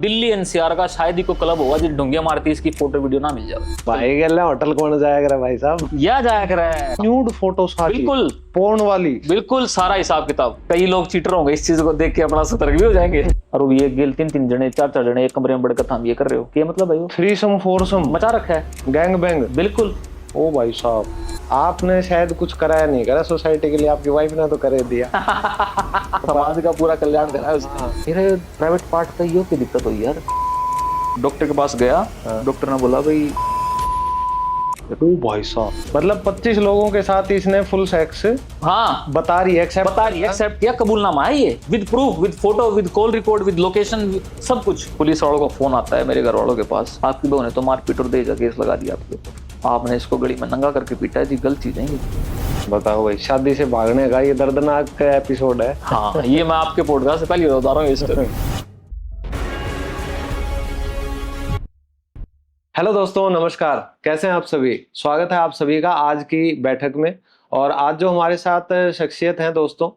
Delhi NCR का शायद ही कोई क्लब होगा जो ढूंगे मारती इसकी फोटो वीडियो ना मिल जाए। भाई गल्ला होटल कौन जाया करे भाई साहब? या जाया करे न्यूड फोटो सारी बिल्कुल पोर्न वाली बिल्कुल सारा हिसाब किताब। कई लोग चीटर होंगे इस चीज को देख के अपना सतर्क भी हो जाएंगे। और वो ये गेल तीन जने चार जने एक कमरे में बढ़कर हम ये कर रहे हो क्या मतलब भाई? वो थ्रीसम फोरसम मचा रखा है गैंग बैंग। बिल्कुल। ओ भाई साहब आपने शायद कुछ कराया नहीं करा सोसाइटी के लिए, आपकी वाइफ ने तो करे दिया। समाज का पूरा कल्याण करा है उसने। फिर प्राइवेट पार्ट का ये की दिक्कत हुई यार। डॉक्टर के पास गया, डॉक्टर ने बोला भाई ओ भाई साहब मतलब 25 लोगों के साथ इसने फुल सेक्स हाँ बता रही है एक्सेप्ट किया, कबूलनामा है ये with proof with photo with call record with location सब कुछ। पुलिस वालों का फोन आता है मेरे घर वालों के पास, आपकी बहू ने तो मारपीट और दहेज केस लगा दिया आपके ऊपर, आपने इसको गली में नंगा करके पीटा है जी, गलत चीज है ये। बताओ भाई शादी से भागने का ये दर्दनाक एपिसोड है। हाँ ये मैं आपके पॉडकास्ट से पहले बता रहा हूँ। हेलो दोस्तों नमस्कार, कैसे हैं आप सभी? स्वागत है आप सभी का आज की बैठक में। और आज जो हमारे साथ शख्सियत हैं दोस्तों,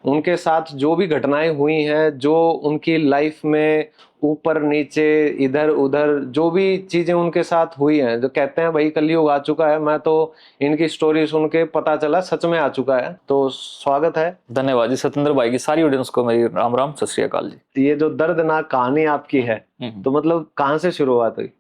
उनके साथ जो भी घटनाएं हुई हैं, जो उनकी लाइफ में ऊपर नीचे इधर उधर जो भी चीजें उनके साथ हुई हैं, जो कहते हैं भाई कलयुग आ चुका है, मैं तो इनकी स्टोरी सुन के पता चला सच में आ चुका है। तो स्वागत है। धन्यवाद जी सत्येंद्र भाई की सारी ऑडियंस को मेरी राम राम सत श्री अकाल जी। ये जो दर्दनाक कहानी आपकी है तो मतलब कहाँ से शुरुआत हुई?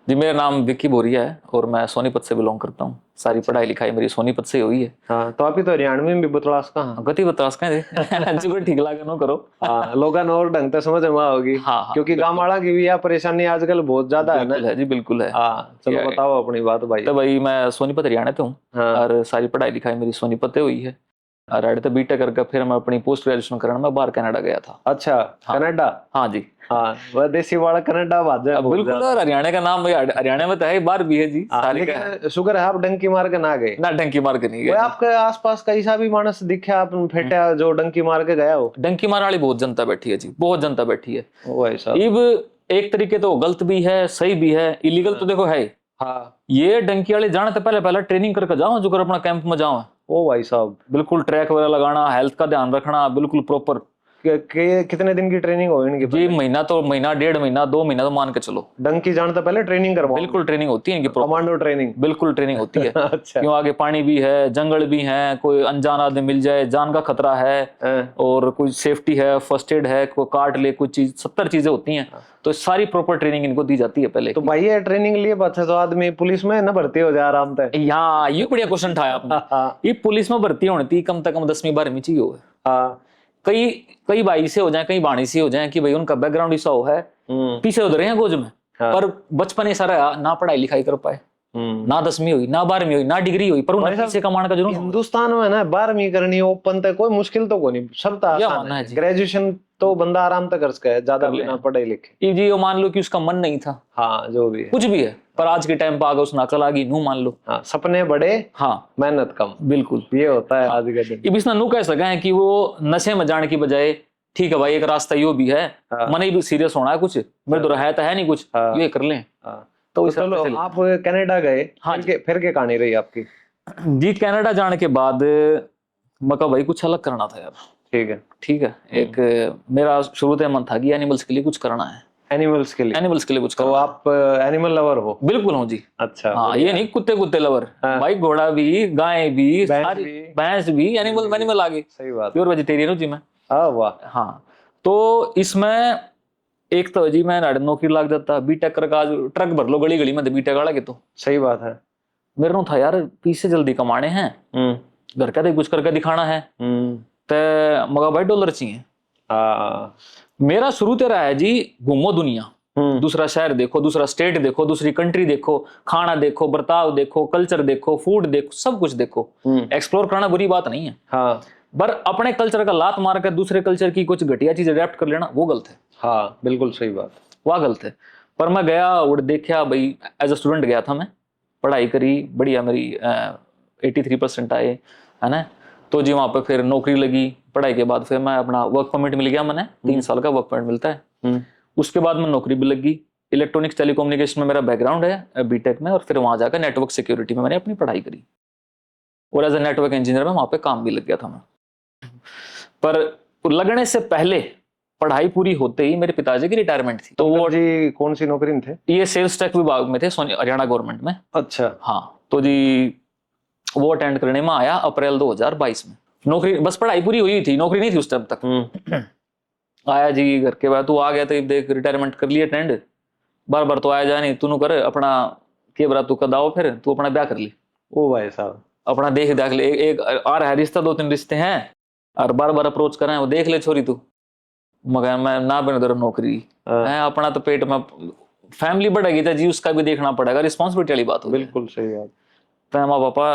जी मेरा नाम विक्की बोरिया है और मैं सोनीपत से बिलोंग करता हूँ। सारी पढ़ाई लिखाई मेरी सोनीपत से हुई है। हाँ तो अभी तो हरियाणवी में भी बतलास कहाँ गति बतास कहें ठीक लागे नो करो। हाँ लोगों ने और ढंग से समझ में होगी। हाँ, क्योंकि गाँव वाला की भी यह परेशानी आजकल बहुत ज्यादा है ना। है जी बिल्कुल है। हाँ चलो बताओ अपनी बात भाई। तो भाई मैं सोनीपत हरियाणा से हूँ और सारी पढ़ाई लिखाई मेरी सोनीपत से हुई है। और अड़ते बीटेक करके फिर मैं अपनी पोस्ट ग्रेजुएशन करने में बाहर कनाडा गया था। अच्छा कनाडा? हाँ जी हाँ वह देसी वाला कनाडा बाजा बिल्कुल। और हरियाणा का नाम हरियाणा में तो है, बाहर भी है जी सारी। लेकिन शुगर है आप डंकी मार के ना गए? ना डंकी मार के नहीं गए। आपके आसपास कैसा भी मानस दिखे आप फेटा जो डंकी मार के गया हो? डंकी मार वाली बहुत जनता बैठी है जी, बहुत जनता बैठी है। वैसा एक तरीके तो गलत भी है सही भी है, इलीगल तो देखो है। हाँ ये डंकी वाले जाने तो पहले ट्रेनिंग करके जाओ, जो कर अपना कैंप में जाओ। ओ भाई साहब बिल्कुल ट्रैक वगैरह लगाना, हेल्थ का ध्यान रखना बिल्कुल प्रॉपर। कितने दिन की ट्रेनिंग हो इनकी? जी महीना डेढ़ महीना 2 महीना तो मान के चलो। डंकी जानते पहले ट्रेनिंग करवाओ? बिल्कुल ट्रेनिंग होती है इनकी, कमांडो ट्रेनिंग। बिल्कुल ट्रेनिंग होती है। अच्छा। क्यों आगे पानी भी है, जंगल भी है, कोई अनजान आदमी मिल जाए, जान का खतरा है और कोई सेफ्टी है, फर्स्ट एड है, कोई काट ले कुछ चीज, 70 चीजें होती हैं। तो सारी प्रॉपर ट्रेनिंग इनको दी जाती है पहले। तो भाई ये ट्रेनिंग लिए बच्चा तो आदमी पुलिस में न भर्ती हो जाए आराम से? यहाँ ये बढ़िया क्वेश्चन था आपने। ये पुलिस में भर्ती होनी थी कम से कम 10वीं 12वीं चाहिए हो। कई भाई से हो जाए, कई बाणी से हो जाए कि भाई उनका बैकग्राउंड ऐसा हो है, पीछे उधर हैं गोज में, पर बचपन ऐसा रहा ना पढ़ाई लिखाई कर पाए, ना 10वीं हुई ना 12वीं हुई ना डिग्री हुई, पर उन्हें पैसे कमाने का जरूर। हिंदुस्तान में ना 12वीं करनी ओपन तक कोई मुश्किल तो नहीं, सब आसान है। ग्रेजुएशन तो बंदा आराम तक कर सकता है, ज्यादा बिना पढ़े लिखे। जी वो मान लो कि उसका मन नहीं था, हाँ जो भी है कुछ भी है, पर आज के टाइम पे आगे उसने अकल आ गई नू मान लो। हाँ सपने बड़े हाँ मेहनत कम। बिल्कुल ये होता है आज के दिन। इसने नू कह सका है कि वो नशे में जाने की बजाय ठीक है भाई एक रास्ता यो भी है, मन भी सीरियस होना है कुछ, मेरे तो रहा है नहीं कुछ, ये कर लें। तो चलो आप कनाडा गए। हाँ फिर क्या कहानी रही आपकी? जी कनाडा जाने के बाद मका भाई कुछ अलग करना था यार। ठीक है एक मेरा शुरू से मन था कि एनिमल्स के लिए कुछ करना है। एनिमल्स के लिए कुछ करना। तो आप एनिमल लवर हो? बिल्कुल हूँ जी। अच्छा हाँ ये नहीं कुत्ते लवर भाई, घोड़ा भी, गाय भी, भैंस भी, एनिमल आ गए। सही बात। प्योर वेजिटेरियन हूँ जी मैं। वाह। हाँ तो इसमें एक तो जी मैं नौकरी लाग जाता, बीटेक कर ट्रक भर लो गली में बीटेक वाला के। तो सही बात है, मेरे को था यार पीछे जल्दी कमाने हैं, घर का कुछ करके दिखाना है, तो मगा भाई डॉलर चाहिए। मेरा शुरू तेरा है जी घूमो दुनिया, दूसरा शहर देखो, दूसरा स्टेट देखो, दूसरी कंट्री देखो, खाना देखो, बर्ताव देखो, कल्चर देखो, फूड देखो, सब कुछ देखो। एक्सप्लोर करना बुरी बात नहीं है, पर अपने कल्चर का लात मार कर दूसरे कल्चर की कुछ घटिया चीज अडेप्ट कर लेना वो गलत है। हाँ बिल्कुल सही बात, वह गलत है। पर मैं गया और देखा भाई, एज अ स्टूडेंट गया था मैं, पढ़ाई करी बढ़िया, मेरी 83% आए है ना। तो जी वहां पर फिर नौकरी लगी, पढ़ाई के बाद फिर मैं अपना वर्क परमिट मिल गया, मैंने 3 साल का वर्क परमिट मिलता है। उसके बाद मैं नौकरी भी लगी, इलेक्ट्रॉनिक्स टेलीकम्युनिकेशन में मेरा बैकग्राउंड है बीटेक में, और फिर वहां जाकर नेटवर्क सिक्योरिटी में मैंने अपनी पढ़ाई करी और एज ए नेटवर्क इंजीनियर में वहां पे काम भी लग गया था मैं। पर लगने से पहले पढ़ाई पूरी होते ही मेरे पिताजी की रिटायरमेंट थी, तो वो जी कौन सी नौकरी में थे? ये सेल्स टैक्स विभाग में थे, हरियाणा गवर्नमेंट में। अच्छा। हाँ, तो जी वो अटेंड करने में आया अप्रैल 2022 में। नौकरी, बस पढ़ाई पूरी हुई थी, नौकरी नहीं थी उस टाइम तक। आया जी घर के बाद, तू आ गया तो देख रिटायरमेंट कर लिया अटेंड, बार बार तो आया जा नहीं, तू कर अपना के बरा तू कदाओ, फिर तू अपना ब्याह कर ली। ओ भाई साहब, अपना देख देख ले, एक आ रहा है रिश्ता, 2-3 रिश्ते हैं और बार बार अप्रोच कर रहे हैं, वो देख ले छोरी तू। मगर मैं ना बने दर नौकरी है, अपना तो पेट में फैमिली बढ़ेगी तो जी उसका भी देखना पड़ेगा, रिस्पॉन्सिबिलिटी वाली बात हो। बिल्कुल सही बात। तो माँ पापा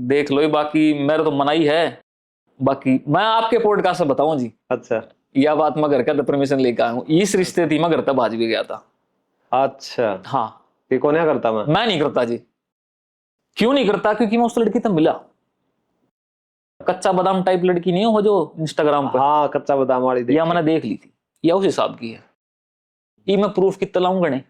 देख लो, बाकी मेरा तो मना ही है, बाकी मैं आपके पॉडकास्ट से बताऊं जी। अच्छा, यह बात मैं घर का तो परमिशन लेकर आया हूँ, इस रिश्ते थी मैं घर तक भाज भी गया था। अच्छा हाँ, ये कौन करता? मैं नहीं करता जी। क्यों नहीं करता? क्योंकि मैं उस लड़की तक मिला, कच्चा बादाम टाइप लड़की नहीं हो जो इंस्टाग्राम पर। हाँ, कच्चा बादाम वाली या मैंने देख ली थी, या उस हिसाब की है, ये मैं प्रूफ कितना लाऊंगा नहीं।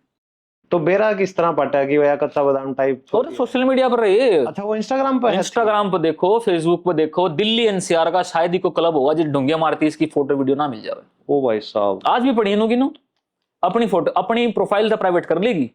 तो बेरा किस तरह पटा कि वह कच्चा बादाम टाइप? और सोशल मीडिया पर रही। अच्छा, वो इंस्टाग्राम पर है? इंस्टाग्राम पर देखो, फेसबुक पर देखो, दिल्ली एनसीआर का शायद ही कोई क्लब होगा जिस ढूंढिया मारती इसकी फोटो वीडियो ना मिल जाए। ओ भाई साहब, आज भी पढ़ी नु अपनी फोटो अपनी प्रोफाइल तो प्राइवेट कर लेगी,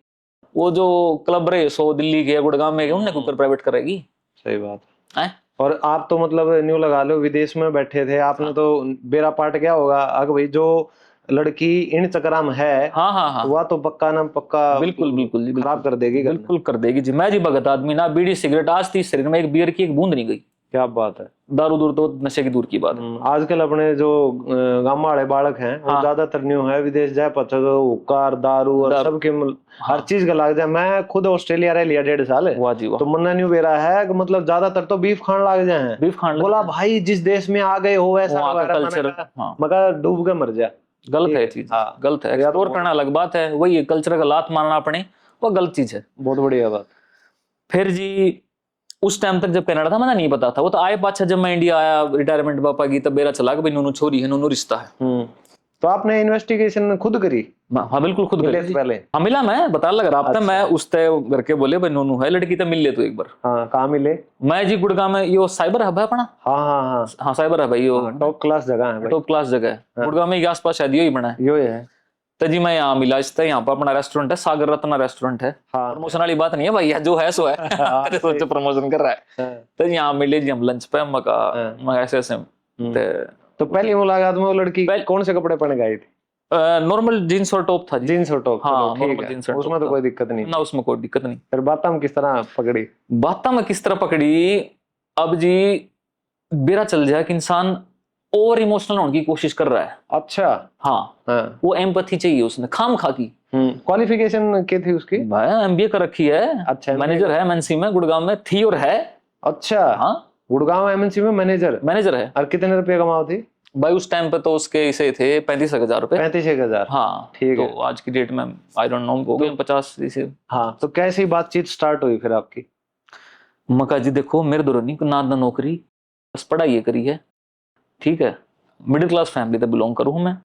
वो जो क्लब रहे सो दिल्ली के गुड़गांव में उनने कुकर प्राइवेट करेगी। सही बात है। और आप तो मतलब न्यू लगा लो, विदेश में बैठे थे आपने, तो बेरा पाट क्या होगा अगर भाई जो लड़की इन चक्करा में है, हाँ हाँ हाँ, वह तो पक्का ना पक्का बिल्कुल बिल्कुल जी, खराब कर देगी। बिल्कुल कर देगी जी। मैं जी भगत आदमी ना, बीड़ी सिगरेट आज थी शरीर में एक बियर की एक बूंद नहीं गई। क्या बात है। दारू दूर तो नशे की दूर की बात है। आजकल अपने जो गांव वाले बालक हैं वो ज्यादातर न्यू है, विदेश जाए पता तो हुक्कार दारू और सबके हर चीज का लग जाए। मैं खुद ऑस्ट्रेलिया रह लिया 1.5 साल, वाह जी वाह। तो मन्ना न्यू बेरा है कि मतलब ज्यादातर तो बीफ खान लग जाए। बीफ खान बोला भाई जिस देश में आ गए हो ऐसा कल्चर, मगर डूब के मर जा। गलत है चीज, गलत है। एक्सप्लोर करना अलग बात है, वही कल्चर का लात मारना अपने, वो गलत चीज है। बहुत बढ़िया बात। फिर जी उस टाइम तक जब कनाडा था मैंने नहीं पता था, वो तो आए पाछा जब मैं इंडिया आया रिटायरमेंट पापा की, तब मेरा चला कि भाई नूनू छोरी है, नूनू रिश्ता है। तो आपने इन्वेस्टिगेशन खुद करी? हाँ बिल्कुल खुद करी पहले। हाँ मिला, मैं बता लग रहा था। मैं उस तय करके बोले भाई नूनू है लड़की, तो मिल ले तू एक बार। हाँ, कहाँ मिले? मैं जी गुड़गांव में, यो साइबर हब है अपना। हाँ हाँ हाँ हाँ साइबर हब है, यो टॉप क्लास जगह है, टॉप क्लास जगह है गुड़गांव में, आस पास शायद यो ही बना है, यो है। तो जी मैं यहाँ मिला, इस यहाँ पर अपना रेस्टोरेंट है, सागर रत्ना रेस्टोरेंट है। प्रमोशन वाली बात नहीं है भाई, जो है सो है। सोचो प्रमोशन कर रहा है। तो यहाँ मिले जी हम लंच पे, मैं ऐसे ऐसे। तो पहली मुलाकात में वो लड़की कौन से कपड़े पहन गई थी? नॉर्मल जींस और टॉप था जी। जींस और टॉप, हाँ नॉर्मल जींस और टॉप, उसमें तो कोई दिक्कत नहीं ना, उसमें कोई दिक्कत नहीं। फिर बात हम किस तरह पकड़ी? बात में किस तरह पकड़ी, अब जी बेरा चल जाए कि इंसान ओवर इमोशनल होने की कोशिश कर रहा है। अच्छा। हाँ, वो एम्पैथी चाहिए उसने खाम खा की। क्वालिफिकेशन क्या थी उसकी? भाई एमबीए कर रखी है। अच्छा, मैनेजर है एमएनसी में गुड़गांव में, थी और है। अच्छा। हाँ, गुड़गांव एमएनसी में मैनेजर है। और कितने रुपए कमाओ थी भाई उस टाइम पे? तो उसके इसे थे 35,000 रुपए। 35,000? हाँ ठीक है। तो आज की डेट में आई डोंट नो हो गए 50 इसे। हाँ, तो कैसी बातचीत स्टार्ट हुई फिर आपकी? मका जी देखो, मेरे दौर नहीं ना नौकरी, बस पढ़ाई करी है, ठीक है। मिडिल क्लास फैमिली से बिलोंग करूँ मैं।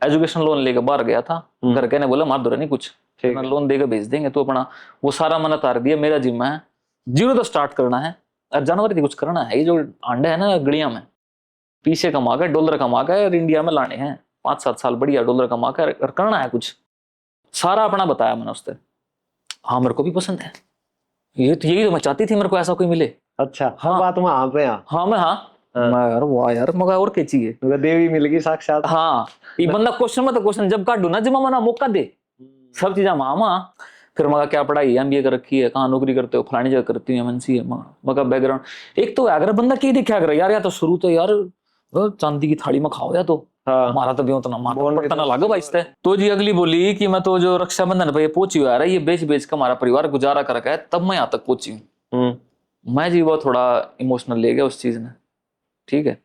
एजुकेशन लोन लेकर बाहर गया था, घर के ने बोला मार दो नहीं कुछ, लोन देकर भेज देंगे, तो अपना वो सारा मन तार दिया। मेरा जिम्मा है जीरो तो स्टार्ट करना है, और जानवर की कुछ करना है। ये जो अंडे है ना गड़िया में, पीछे कमा कर डॉलर कमा कर इंडिया में लाने हैं, 5-7 साल बढ़िया डॉलर कमा कर करना है कुछ। सारा अपना बताया मैंने उससे। हाँ मेरे को भी पसंद है, ये तो यही तो मैं चाहती थी, मेरे को ऐसा कोई मिले। अच्छा। हाँ बात में हाँ पे हाँ मैं मैं यार वाह यार मगर और क्या चाहिए, देवी मिल गई साक्षात। हाँ ये बंदा क्वेश्चन में तो क्वेश्चन जब काटू ना, जब मना मौका दे सब चीजें मामा। फिर मगा क्या पढ़ाई एमबीए कर रखी है, कहाँ नौकरी करते हो, फलानी जगह करती हूँ एमएनसी है। मगा बैकग्राउंड एक तो अगर बंदा क्या देखा कर यार, या तो शुरू तो यार चांदी की थाली में खाओ, या तो हमारा तो उतना पड़ता ना लगे भाई। तो जी अगली बोली कि मैं तो जो रक्षाबंधन पे पहुंची हुआ है, ये बेच बेच कर हमारा परिवार गुजारा कर रखा है, तब मैं यहाँ तक पहुंची हूँ। मैं जी वो थोड़ा इमोशनल ले गया उस चीज ने, ठीक है।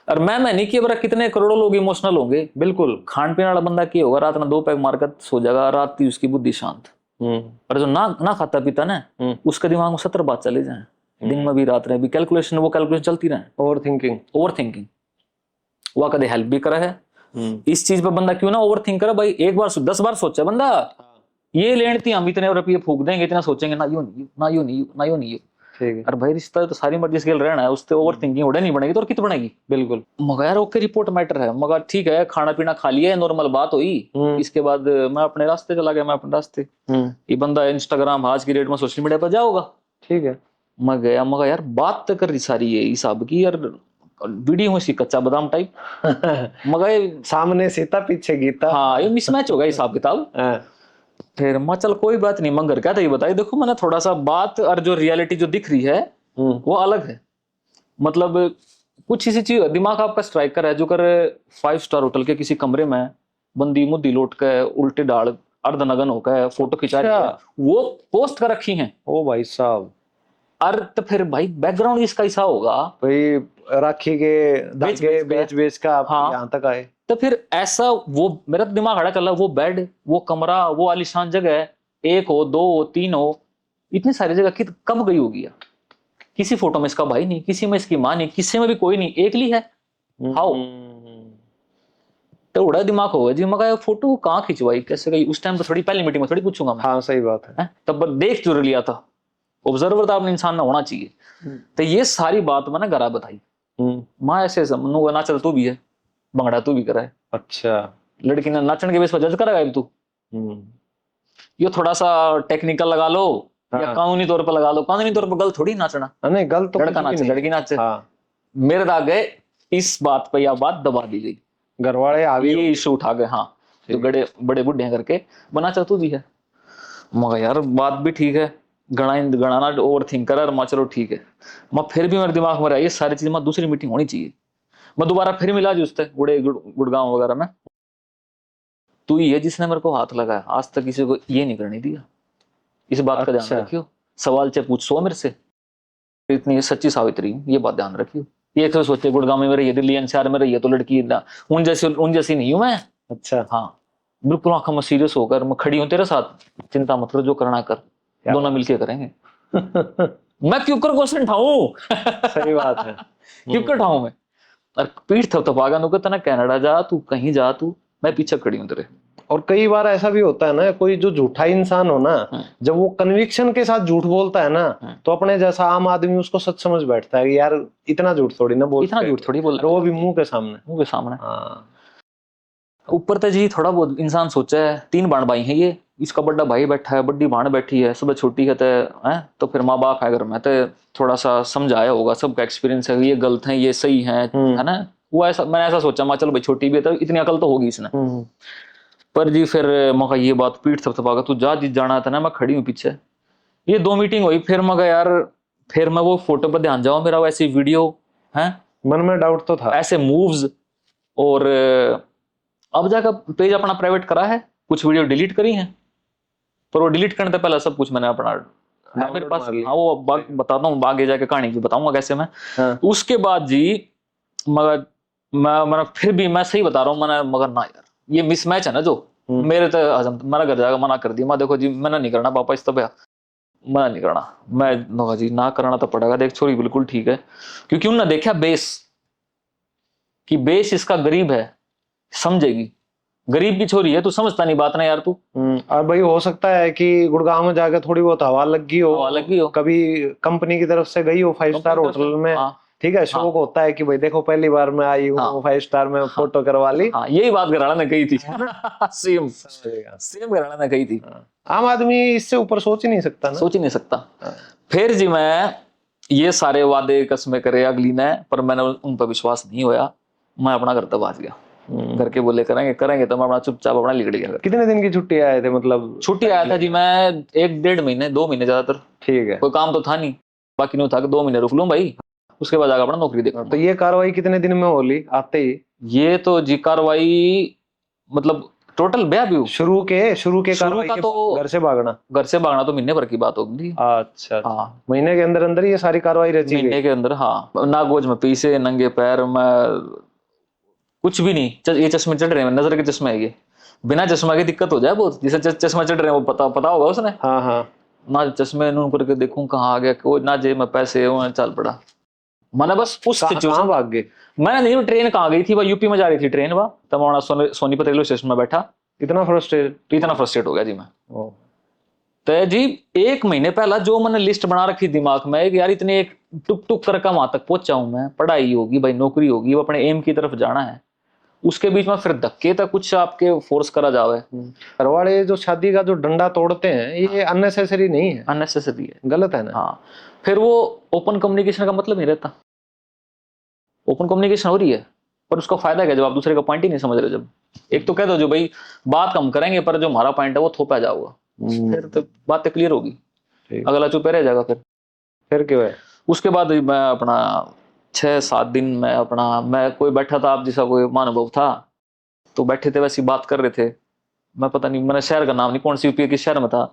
और मैं नहीं कि बरा कितने करोड़ों लोग इमोशनल होंगे, बिल्कुल। खान पीने वाला बंदा क्या होगा, रात में 2 पैग मारकर सो जाएगा, रात की उसकी बुद्धि शांत। पर जो ना खाता पीता ना, उसके दिमाग में 70 बात चले जाए, दिन में भी रात में भी कैलकुलेशन, वो कैलकुलेशन चलती रहे। ओवर थिंकिंग वो कदे हेल्प भी करा है। इस चीज पे बंदा क्यों ना ओवर थिंक करे भाई, एक बार 10 बार सोचा बंदा, ये लेने थी हम इतने रुपये फूक देंगे, इतना सोचेंगे ना, यूं नहीं, ना यूं नहीं, ना यूं नहीं। ठीक है। अरे भाई रिश्ता तो सारी मर्जी से रहना है, उससे ओवर थिंकिंग उड़े नहीं बनेगी तो और कित बनेगी। बिल्कुल। मगर यार ओके रिपोर्ट मैटर है, मगर ठीक है खाना पीना खा लिया, नॉर्मल बात हुई। इसके बाद मैं अपने रास्ते चला गया, मैं अपने रास्ते। ये बंदा इंस्टाग्राम आज की डेट में सोशल मीडिया पर जाओगा। ठीक है। मैं गया, मगर यार बात तो कर रही सारी है हिसाब की यार, वीडियो में सी कच्चा बादाम टाइप मगर सामने सीता पीछे गीता। हाँ ये मिसमैच हो गया हिसाब किताब। फिर मैं चल कोई बात नहीं, मंगर क्या था ये बताइए। देखो मैंने थोड़ा सा बात और जो रियलिटी जो दिख रही है वो अलग है। मतलब कुछ ऐसी चीज दिमाग आपका स्ट्राइक कर है जो कर 5 स्टार होटल के किसी कमरे में बंदी मुद्दी लोट के उल्टे डाल अर्धनगन होकर फोटो खिंचा रही है, वो पोस्ट कर रखी हैं। ओ भाई साहब। अरे तो फिर भाई बैकग्राउंड इसका ऐसा होगा भाई राखी के धागे बेच का आप हाँ, यहाँ तक आए। तो फिर ऐसा वो मेरा दिमाग खड़ा चला, वो बेड, वो कमरा, वो आलीशान जगह, एक हो, दो हो, तीन हो, इतनी सारी जगह कि कब गई होगी यार। किसी फोटो में इसका भाई नहीं, किसी में इसकी माँ नहीं, किसी में भी कोई नहीं, एकली है। हाउ तो उड़ा दिमाग होगा जी। मगर फोटो कहाँ खिंचवाई, कैसे गई, उस टाइम तो थोड़ी पहली मीटिंग में थोड़ी पूछूंगा मैं। हाँ सही बात है। तब देख जरूर लिया था, ऑब्जर्वर तो आपने इंसान ना होना चाहिए। तो ये सारी बात मैंने घरा बताई। माँ ऐसे ना चल तू भी है, भंगड़ा तू भी करा है। अच्छा। लड़की ने नाचन के बेस पर जज करेगा तू। ये थोड़ा सा टेक्निकल लगा लो या कानूनी तौर पर लगा लो, कानूनी तौर पर गलत थोड़ी नाचना। नहीं गलत तो लड़का नाचे लड़की नाचे। मेरे दाग गए इस बात पर, यह बात दबा दी गई, घर वाले ये इशू उठा गए। हाँ तो बड़े बड़े बुढ़े हैं करके बना चाहतू भी है। मगर यार बात भी ठीक है, गणाना ओवर थिंक कर, मैं चलो ठीक है। मैं फिर भी मेरे दिमाग में रहा ये सारी चीज, मैं दूसरी मीटिंग होनी चाहिए। मैं दोबारा फिर मिला जी उससे गुड़गांव वगैरह में। तू ही है जिसने मेरे को हाथ लगाया, आज तक किसी को ये नहीं करने दिया। इस बात का ध्यान रखियो, सवाल चाहे पूछो मेरे से, इतनी सच्ची सावित्री ये बात ध्यान रखियो। ये तो सोचे गुड़गांव में मेरे ये दिल्ली एनसीआर में रही है तो लड़की उन जैसी नहीं हूं मैं। अच्छा। हाँ बिल्कुल आंखों में सीरियस होकर मैं खड़ी हूं तेरे साथ, चिंता मत कर, जो करना कर, दोनों मिलके करेंगे। मैं क्यों कर क्वेश्चन उठाऊं सही बात है। क्यों कर उठाऊं मैं। और पीठ थपथपा नु कहता ना कनाडा जा तू, कहीं जा तू, मैं पीछे खड़ी हूं तेरे। और कई बार ऐसा भी होता है ना, कोई जो झूठा इंसान हो ना, जब वो कन्विक्शन के साथ झूठ बोलता है ना, तो अपने जैसा आम आदमी उसको सच समझ बैठता है कि यार इतना झूठ थोड़ी ना बोल, इतना झूठ थोड़ी बोल, वो भी मुंह के सामने। हाँ। ऊपर तो जी थोड़ा बहुत इंसान सोचा है, 3 बाण भाई है ये, इसका बड़ा भाई बैठा है, बड़ी बाण बैठी है, सब छोटी है तो फिर माँ बाप है घर में, तो थोड़ा सा समझाया होगा, सबका एक्सपीरियंस है, ये गलत है ये सही है ना। वो ऐसा मैंने ऐसा सोचा, मैं चल भाई छोटी भी है तो इतनी अकल तो होगी इसने। पर जी फिर मगा ये बात पीठ थपथपा तू जा जी जाना था ना, मैं खड़ी हूँ पीछे। ये 2 मीटिंग हुई, फिर मगा यार फिर मैं वो फोटो पर ध्यान जाऊं, मेरा वैसी वीडियो है, मन में डाउट तो था, ऐसे मूव्स। और अब जाकर पेज अपना प्राइवेट करा है, कुछ वीडियो डिलीट करी हैं, पर वो डिलीट करने से पहले सब कुछ मैंने अपना मेरे पास। हाँ वो बताता हूँ, आगे जाके कहानी भी बताऊंगा कैसे मैं। उसके बाद जी मगर मैं फिर भी मैं सही बता रहा हूँ, मैंने मगर ना यार ये मिसमैच है ना जो मेरे तो हजम, मेरा घर जाकर मना कर दिया, मैं देखो जी मैंने नहीं करना पापा इस तब मना नहीं करना, मैं जी ना करना तो पड़ेगा। देख छोरी बिल्कुल ठीक है, क्योंकि उन्होंने देखा बेस कि बेस इसका गरीब है, समझेगी, गरीब की छोरी है, तू समझता नहीं बात ना यार तू। और भाई हो सकता है कि गुड़गांव में जाकर थोड़ी बहुत हवा लगी हो, कभी कंपनी की तरफ से गई हो 5 स्टार होटल में। ठीक है, शौक होता है कि भाई देखो पहली बार मैं आई हूँ 5 स्टार में, फोटो करवा ली। यही बात घराना ने कही थी सेम घराना ने कही थी। आम आदमी इससे ऊपर सोच ही नहीं सकता ना, सोच ही नहीं सकता। फिर जी मैं ये सारे वादे कसमें करे अगली ने, पर मैंने उन पर विश्वास नहीं होया, मैं अपना घर तक आज गया। घर के बोले करेंगे तो मैं अपना चुपचाप अपना निकल गया। कितने दिन की छुट्टी आए थे, मतलब छुट्टी आया था जी मैं 1-1.5 महीने 2 महीने ज्यादातर। ठीक है, कोई काम तो था नहीं, बाकी नहीं था कि 2 महीने रुक लूं भाई, उसके बाद जाकर अपना नौकरी देखा। तो ये कार्रवाई कितने दिन में होली आते ही? ये तो जी कार्रवाई मतलब टोटल ब्याह भी शुरू के का तो घर से भागना तो महीने भर की बात होगी। अच्छा हाँ, महीने के अंदर ये सारी कार्रवाई रची गई। महीने के अंदर। हाँ, नागोज में पीसे, नंगे पैर में, कुछ भी नहीं। ये चश्मे चढ़ रहे हैं, नजर के चश्मे है ये, बिना चश्मा की दिक्कत हो जाए बहुत, जिसे चश्मा चढ़ रहे हैं वो पता होगा उसने। हाँ ना चश्मे नून करके देखूं कहाँ आ गया, कोई ना जेब में पैसे चल पड़ा। मैंने बस उस सिचुएशन भाग गए। मैंने नहीं, ट्रेन कहाँ गई थी, वह यूपी में जा रही थी ट्रेन, वह तब मैं सोनीपत रेलवे स्टेशन में बैठा। इतना फ्रस्ट्रेट हो गया जी मैं। तो जी 1 महीने पहला जो मैंने लिस्ट बना रखी दिमाग में कि यार इतने एक टुक टुक करके वहां तक पहुंच जाऊं, मैं पढ़ाई होगी भाई, नौकरी होगी, वो अपने एम की तरफ जाना है, उसके बीच में फिर धक्के तक कुछ आपके फोर्स करा जावे। घर वाले जो शादी का जो डंडा तोड़ते हैं ये अननेसेसरी नहीं है, अननेसेसरी है, गलत है ना। हाँ, फिर वो ओपन कम्युनिकेशन का मतलब नहीं रहता। ओपन कम्युनिकेशन हो रही है पर उसका फायदा क्या जब आप दूसरे का पॉइंट ही नहीं समझ रहे। जब एक तो कह दो जो भाई बात कम करेंगे पर जो हमारा पॉइंट है वो थोपा जाओगा, फिर तो बातें क्लियर होगी, अगला चुप रह जाएगा। फिर क्यों है। उसके बाद मैं अपना 6-7 दिन मैं कोई बैठा था, आप जैसा कोई महानुभव था तो बैठे थे वैसी बात कर रहे थे, मैं पता नहीं मैंने शहर का नाम नहीं, कौन सी यूपी किस शहर में था,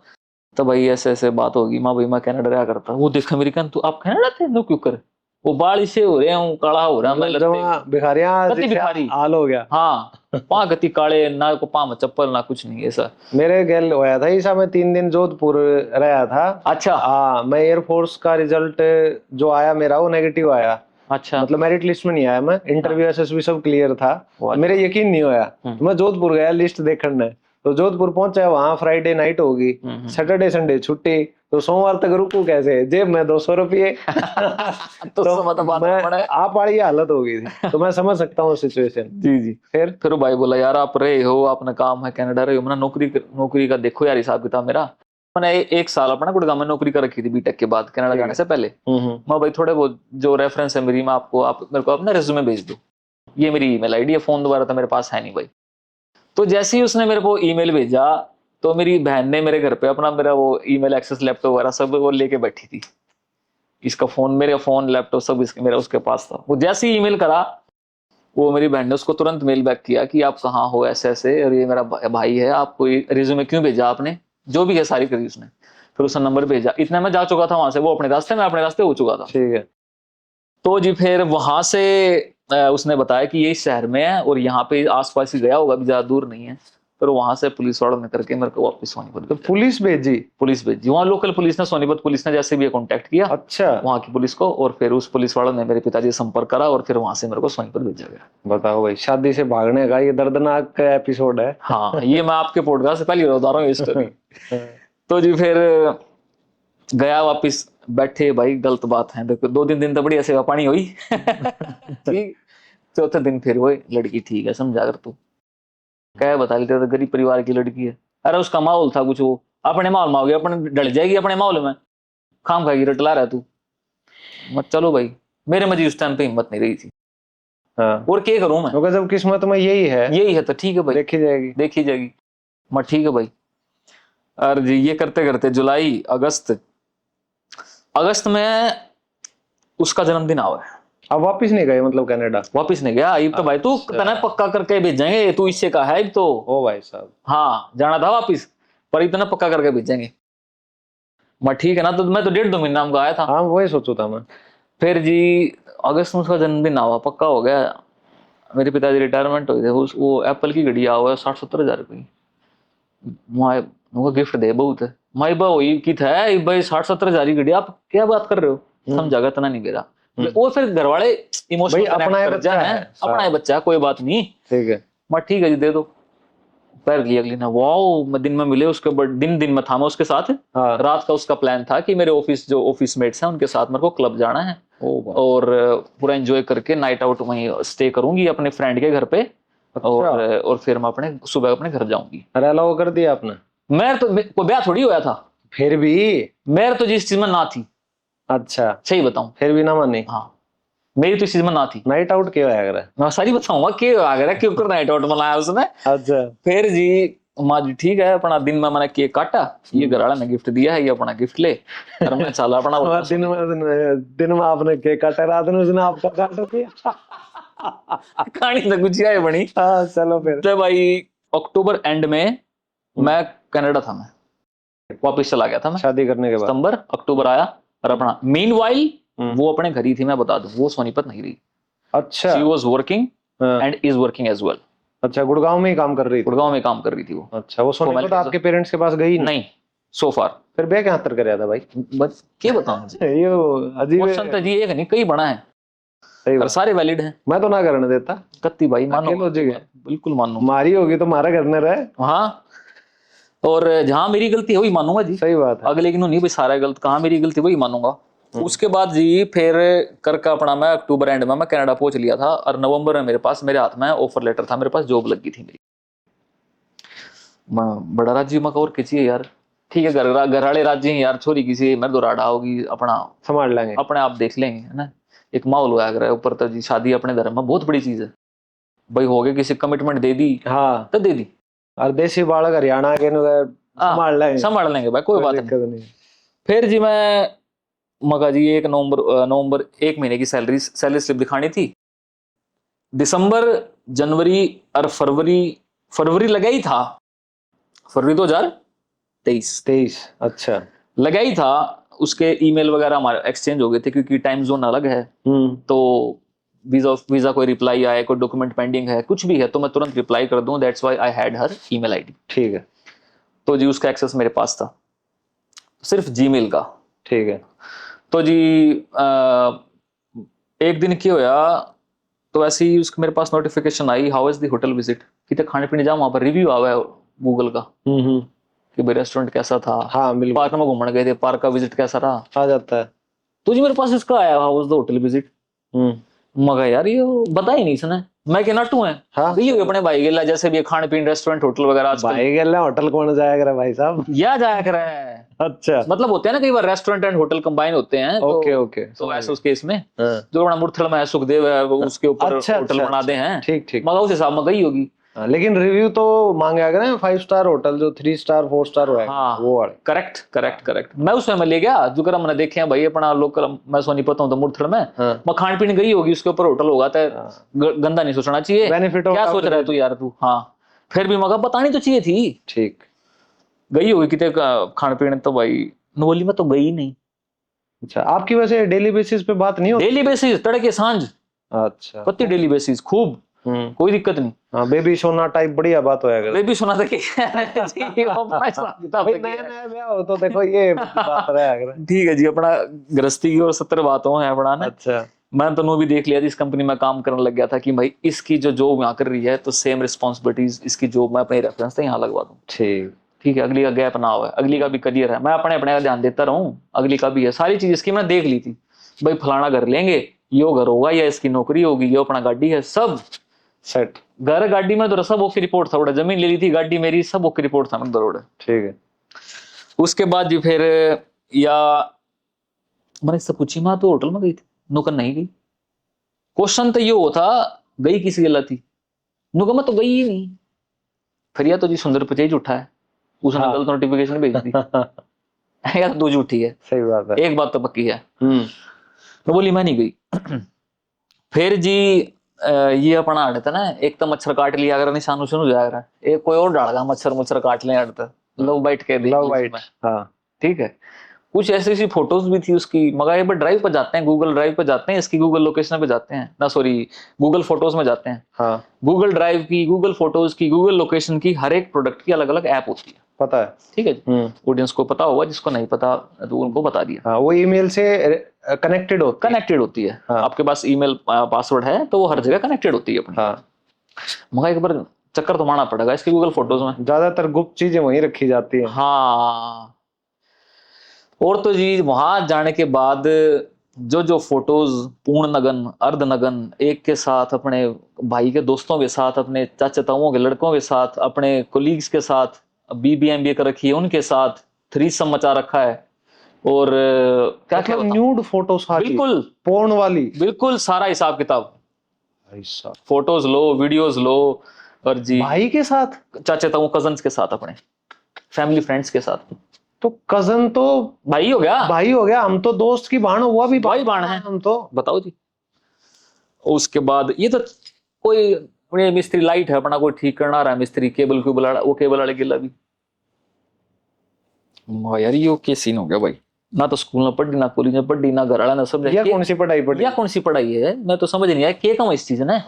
तो भाई ऐसे ऐसे बात होगी, माँ भाई मैं कनाडा रहा करता, वो देखा अमेरिकन, तो आप कनाडा थे नो क्यों कर, वो बाल इसे हो रहे हूँ काला हो रहा मैं भिखारी हाल हो गया। हाँ पा गति काले ना को पा में चप्पल ना कुछ नहीं ऐसा। मेरे गैल होया था ईसा, मैं 3 दिन जोधपुर रहा था। अच्छा हाँ, मैं एयरफोर्स का रिजल्ट जो आया मेरा वो नेगेटिव आया। अच्छा, मतलब मेरिट लिस्ट में नहीं आया, मैं इंटरव्यू एसएसबी सब क्लियर था, मेरे यकीन नहीं होया। तो मैं जोधपुर गया लिस्ट देखने, तो जोधपुर पहुंचा, वहां फ्राइडे नाइट होगी, सैटरडे संडे छुट्टी, तो सोमवार तक रुकू कैसे, जेब में 200 रुपये। तो मैं आप वाली हालत हो गई थी, तो मैं समझ सकता हूँ सिचुएशन। जी जी। फिर भाई बोला यार आप रहे हो, अपना काम है कनाडा रहे हो, मैंने नौकरी का देखो यार हिसाब किताब मेरा, मैंने 1 साल अपना गुड़गांव में नौकरी कर रखी थी बीटेक के बाद कनाडा जाने से पहले। मैं भाई थोड़े बहुत जो रेफरेंस है मेरी, मैं आप मेरे को अपना रिज्यूमे भेज दो, ये मेरी ईमेल आईडी है, फोन दोबारा तो मेरे पास है नहीं भाई। तो जैसे ही उसने मेरे को ईमेल भेजा तो मेरी बहन ने मेरे घर पे अपना मेरा वो ईमेल एक्सेस लैपटॉप वगैरह सब वो लेके बैठी थी, इसका फोन, मेरा फोन लैपटॉप सब मेरा उसके पास था। वो जैसे ही ईमेल करा वो मेरी बहन ने उसको तुरंत मेल बैक किया कि आप कहाँ हो, ऐसे ऐसे, और ये मेरा भाई है, आपको रिज्यूमे क्यों भेजा आपने, जो भी है सारी करी उसने। फिर उसने नंबर भेजा, इतना मैं जा चुका था वहां से, वो अपने रास्ते में अपने रास्ते हो चुका था। ठीक है। तो जी फिर वहां से उसने बताया कि ये इस शहर में है और यहाँ पे आसपास ही गया होगा, अभी ज्यादा दूर नहीं है। फिर वहां से पुलिस वालों ने करके मेरे को वापस सोनीपत, तो पुलिस भेजी वहाँ लोकल पुलिस ने, सोनीपत पुलिस ने जैसे भी कांटेक्ट किया अच्छा वहाँ की पुलिस को, और फिर उस पुलिस वालों ने मेरे पिताजी से संपर्क करा और फिर वहां से मेरे को सोनीपत भेजा गया। बताओ भाई, शादी से भागने का ये दर्दनाक एपिसोड है। हाँ ये मैं आपके पॉडकास्ट से पहले बता रहा हूँ ये स्टोरी। तो जी फिर गया वापिस, बैठे भाई गलत बात है, देखो 2-3 दिन तो बढ़िया सेवा पानी हुई। ठीक, चौथे दिन फिर वो लड़की ठीक है समझा कर तू क्या बता लेते, तो गरीब परिवार की लड़की है, अरे उसका माहौल था कुछ, वो अपने माहौल में हो गया, अपने ढल जाएगी अपने माहौल में, खाम खाएगी रटला रहा तू, मत चलो भाई, मेरे में उस टाइम पे हिम्मत नहीं रही थी। हाँ। और क्या करूं मैं, तो जब किस्मत में यही है तो ठीक है भाई, देखी जाएगी मैं, ठीक है भाई। और जी ये करते करते जुलाई अगस्त में उसका जन्मदिन आवा है। अब वापिस नहीं गए मतलब कनाडा? वापिस नहीं गया, अब तो भाई तू तना पक्का करके भेजेंगे, तू इससे कहा है तो। ओ भाई साहब, हाँ जाना था वापिस पर इतना पक्का करके भेजेंगे, मैं ठीक है ना, तो मैं तो 1.5-2 महीना में आया था। हाँ वही सोचू था मैं। फिर जी अगस्त में उसका जन्मदिन आवा, पक्का हो गया, मेरे पिताजी रिटायरमेंट हो गए, वो एप्पल की घड़ी हुआ 60-70 हजार रुपये, माए गिफ्ट दे बहुत है, माई बा वही की था भाई 60-70 हजार की घड़ी, आप क्या बात कर रहे हो, समझागा इतना नहीं मेरा। वो फिर घर वाले इमोशनल अपना बच्चा है, अपना बच्चा कोई बात नहीं, ठीक है मैं ठीक है जी दे दो। पैर लिया अगली ना, वाओ मैं दिन में मिले उसके दिन में था मैं उसके साथ। हाँ। रात का उसका प्लान था कि मेरे ऑफिस मेट्स हैं उनके साथ मेरे को क्लब जाना है और पूरा एंजॉय करके नाइट आउट वहीं स्टे करूंगी अपने फ्रेंड के घर पे। अच्छा। और फिर मैं अपने सुबह अपने घर जाऊंगी। अरे अलाउ कर दिया आपने? मैं तो कोई ब्याह थोड़ी होया था, फिर भी मेरे तो जिस चीज में ना थी। अच्छा सही बताऊं, फिर भी ना मानी? हाँ मेरी तो इस चीज में ना थी। नाइट आउट क्यों आया कर? मैं सारी बताऊंगा क्यों कर नाइट आउट मनाया उसने। अच्छा फिर जी माँ जी ठीक है, अपना दिन में मैंने केक काटा, ये घर वाला ने गिफ्ट दिया है, ये अपना गिफ्ट ले, और मैं चला अपना दिन में आपने केक काटा, रात में उसने आपका काटा दिया। कहानी तो कुछ है बनी। हाँ चलो फिर। तो भाई अक्टूबर एंड में मैं कनाडा था, मैं वापस चला गया था, मैं शादी करने के बाद सितंबर अक्टूबर आया, और अपना मीनवाइल वो अपने घर ही थी, मैं बता दूं वो सोनीपत नहीं रही। अच्छा she was working and is working as well. अच्छा गुड़गांव में ही काम कर रही थी? गुड़गांव में काम कर रही थी वो। अच्छा वो सोनीपत आपके पेरेंट्स के पास गई नहीं सो फार। फिर ब्याह कहाँ कर रहा था भाई? बस क्या बताऊं ये अजीब क्वेश्चन तो जी एक नहीं कई बना है, सही और सारे वैलिड हैं। मैं तो ना करने देता कत्ती भाई मानो, लॉजिक है, बिल्कुल मानो, मारी होगी तो मारा करने रहे। हाँ और जहां मेरी गलती है वही मानूंगा जी, सही बात है। अगले की नहीं भाई सारा गलत, कहाँ मेरी गलती वही मानूंगा। उसके बाद जी फिर कर का अपना मैं अक्टूबर एंड में मैं कनाडा पहुंच लिया था, और नवंबर में मेरे पास मेरे हाथ में ऑफर लेटर था, मेरे पास जॉब लग गई थी मेरी। मैं बड़ा राज्य में और किसी यार, ठीक है घर वाले राज्य हैं यार, छोरी किसी मेरे दो राडा होगी अपना संभाल लेंगे, अपने आप देख लेंगे, है ना। एक माहौल हुआ अगर ऊपर तो जी शादी अपने धर्म में बहुत बड़ी चीज है भाई, हो गया किसी कमिटमेंट दे दी हाँ तो दे दी, और देसी बालक हरियाणा के संभाल लेंगे भाई, कोई बात दिक्कत नहीं। नहीं। फिर जी मैं मगा जी 1 नवंबर 1 महीने की सैलरी स्लिप दिखानी थी। दिसंबर जनवरी और फरवरी लगा ही था, फरवरी 2023 23 अच्छा। लगा ही था। उसके ईमेल वगैरह हमारे एक्सचेंज हो गए थे क्योंकि टाइम जोन अलग है। तो वीजा कोई रिप्लाई आया, कोई डॉक्यूमेंट पेंडिंग है, कुछ भी है तो मैं तुरंत रिप्लाई कर दूं, that's why I had her email ID. ठीक है। तो जी उसका एक्सेस मेरे पास था, सिर्फ जीमेल का। ठीक है। तो जी एक दिन क्या होया, तो ऐसे ही उसके मेरे पास नोटिफिकेशन आई, how is the hotel visit, कितने खाने पीने जाओ, वहां पर रिव्यू आवा है गूगल का कि भाई रेस्टोरेंट कैसा था, हाँ बिल्कुल, पार्क में घूमने गए थे, पार्क का विजिट कैसा रहा, आ जाता है। तो जी मेरे पास इसका आया, how was the hotel visit. मगर यार ये बता ही नहीं इसने, मैं क्या नटू है। हाँ गई होगी अपने भाई गेला, जैसे भी खाने पीने रेस्टोरेंट होटल वगैरह आजकल भाई गेला होटल कौन जाया करे भाई साहब, या जाया कर है। अच्छा मतलब होते हैं ना कई बार रेस्टोरेंट एंड होटल कंबाइन होते हैं, ओके ओके, तो ऐसे उस केस में हाँ। जो बड़ा मुरथल में है सुखदेव है वो उसके ऊपर अच्छा, होटल अच्छा, बना दे हैं, ठीक ठीक। मगर उस हिसाब में गई होगी। हाँ, लेकिन रिव्यू तो मांगे अगर 5 स्टार होटल जो 3 स्टार 4 स्टार हुआ है, हाँ वो वाले। करेक्ट मैं उसमें मैं ले गया जो कर हमने देखे हैं भाई अपना लोकल, मैं सोनीपत हूँ तो मुरथल में, हाँ। मैं खान पीने गई होगी उसके ऊपर होटल होगा तो गंदा नहीं सोचना चाहिए, बेनिफिट क्या सोच रहा है तू यार तू। हाँ फिर भी मगर बतानी तो चाहिए थी। ठीक। गई होगी कितने खाने पीने, तो भाई नवोली में तो गई नहीं। अच्छा, आपकी वैसे डेली बेसिस पे बात नहीं होती? डेली बेसिस तड़के सांझ, अच्छा पत्ती डेली बेसिस खूब, कोई दिक्कत नहीं। हाँ, बेबी सोना टाइप बढ़िया बात होया करे। बेबी सोना था कि नया नया ब्याह हो तो देखो ये बात रहा करे। ठीक है जी, अपना गृहस्थी की और 70 बातों है अपना ना। अच्छा, मैं तो वो भी देख लिया थी, इस कंपनी में काम करने लग गया था कि भाई इसकी जो जॉब यहाँ कर रही है तो सेम रिस्पॉन्सिबिलिटीज इसकी जॉब मैं अपने रेफरेंस से यहाँ लगवा दूँ। ठीक है, अगली का गैप ना हुआ, अगली का भी करियर है, मैं अपने अपने का ध्यान देता रहूं, अगली का भी है, सारी चीज इसकी मैं देख ली थी। भाई फलाना घर लेंगे, यो घर होगा या इसकी नौकरी होगी, यो अपना गाड़ी है, सब सेट। घर गाड़ी में तो सब ओके रिपोर्ट था, जमीन ले ली थी, गाड़ी मेरी, सब ओके रिपोर्ट था दरोड़। ठीक है। उसके बाद जी फिर या मैंने इससे पूछी, माँ तो होटल में गई थी, नौकर नहीं गई। क्वेश्चन तो ये होता गई किसी गलत थी, नुका मैं तो गई ही नहीं। फिर या तो जी सुंदर पचेज उठा है, उसने हाँ। गलत नोटिफिकेशन भेज दी या तो दो झूठी है, सही बात है। एक बात तो पक्की है। तो बोली मैं नहीं गई। फिर जी ये अपना हटता ना, एक तो मच्छर काट लिया अगर निशान उशान हो जाएगा, एक कोई और डालेगा मच्छर काट ले हटता, लव बाइट कह दी, लव बाइट। हाँ ठीक है। कुछ ऐसी ऐसी फोटोज भी थी उसकी, मगर एक बार ड्राइव पर जाते हैं, गूगल ड्राइव पर जाते हैं, इसकी गूगल लोकेशन पे जाते हैं ना, सॉरी गूगल फोटोज में जाते हैं। हाँ, गूगल ड्राइव की, गूगल फोटोज की, गूगल लोकेशन की, हर एक प्रोडक्ट की अलग अलग ऐप होती है, पता है। ठीक है जी। ऑडियंस को पता होगा, जिसको नहीं पता तो उनको बता दिया। हाँ, वो ईमेल से कनेक्टेड होती है। हाँ। आपके पास ईमेल पासवर्ड है तो वो हर जगह कनेक्टेड होती है अपनी। हाँ, मगर एक बार चक्कर तो मारना पड़ेगा इसकी गूगल फोटोज में, ज्यादातर गुप्त चीजें वहीं रखी जाती है। हाँ। और तो जी वहां जाने के बाद जो जो फोटोज पूर्ण नगन अर्ध नगन एक के साथ, अपने भाई के दोस्तों के साथ, अपने चाचा ताऊओं के लड़कों के साथ, अपने कोलीग्स के साथ, BBMBA कर रखी है उनके साथ, थ्रीसम मचा रखा है, और क्या क्या मतलब न्यूड फोटो सारी, बिल्कुल पोर्न वाली, बिल्कुल सारा हिसाब किताब, ऐसा फोटोज लो, वीडियोज लो, और जी भाई के साथ, चाचा ताऊ कजन्स के साथ, अपने फैमिली फ्रेंड्स के साथ। तो कजन तो भाई हो गया, भाई हो गया, हम तो दोस्त की बाण हुआ भी भाई बाण है हम तो। बताओ जी। उसके बाद ये तो कोई अपने मिस्त्री लाइट है अपना, कोई ठीक करना रहा है मिस्त्री, केबल वो केबल वाले गिला भी, यार ये क्या सीन हो गया भाई, ना तो स्कूल में पढ़ी, ना कॉलेज में पढ़ी, ना घर वाला, ना सब या कौन सी पढ़ाई पढ़ी, या कौन सी पढ़ाई है, मैं तो समझ नहीं आया क्या कम इस चीज ने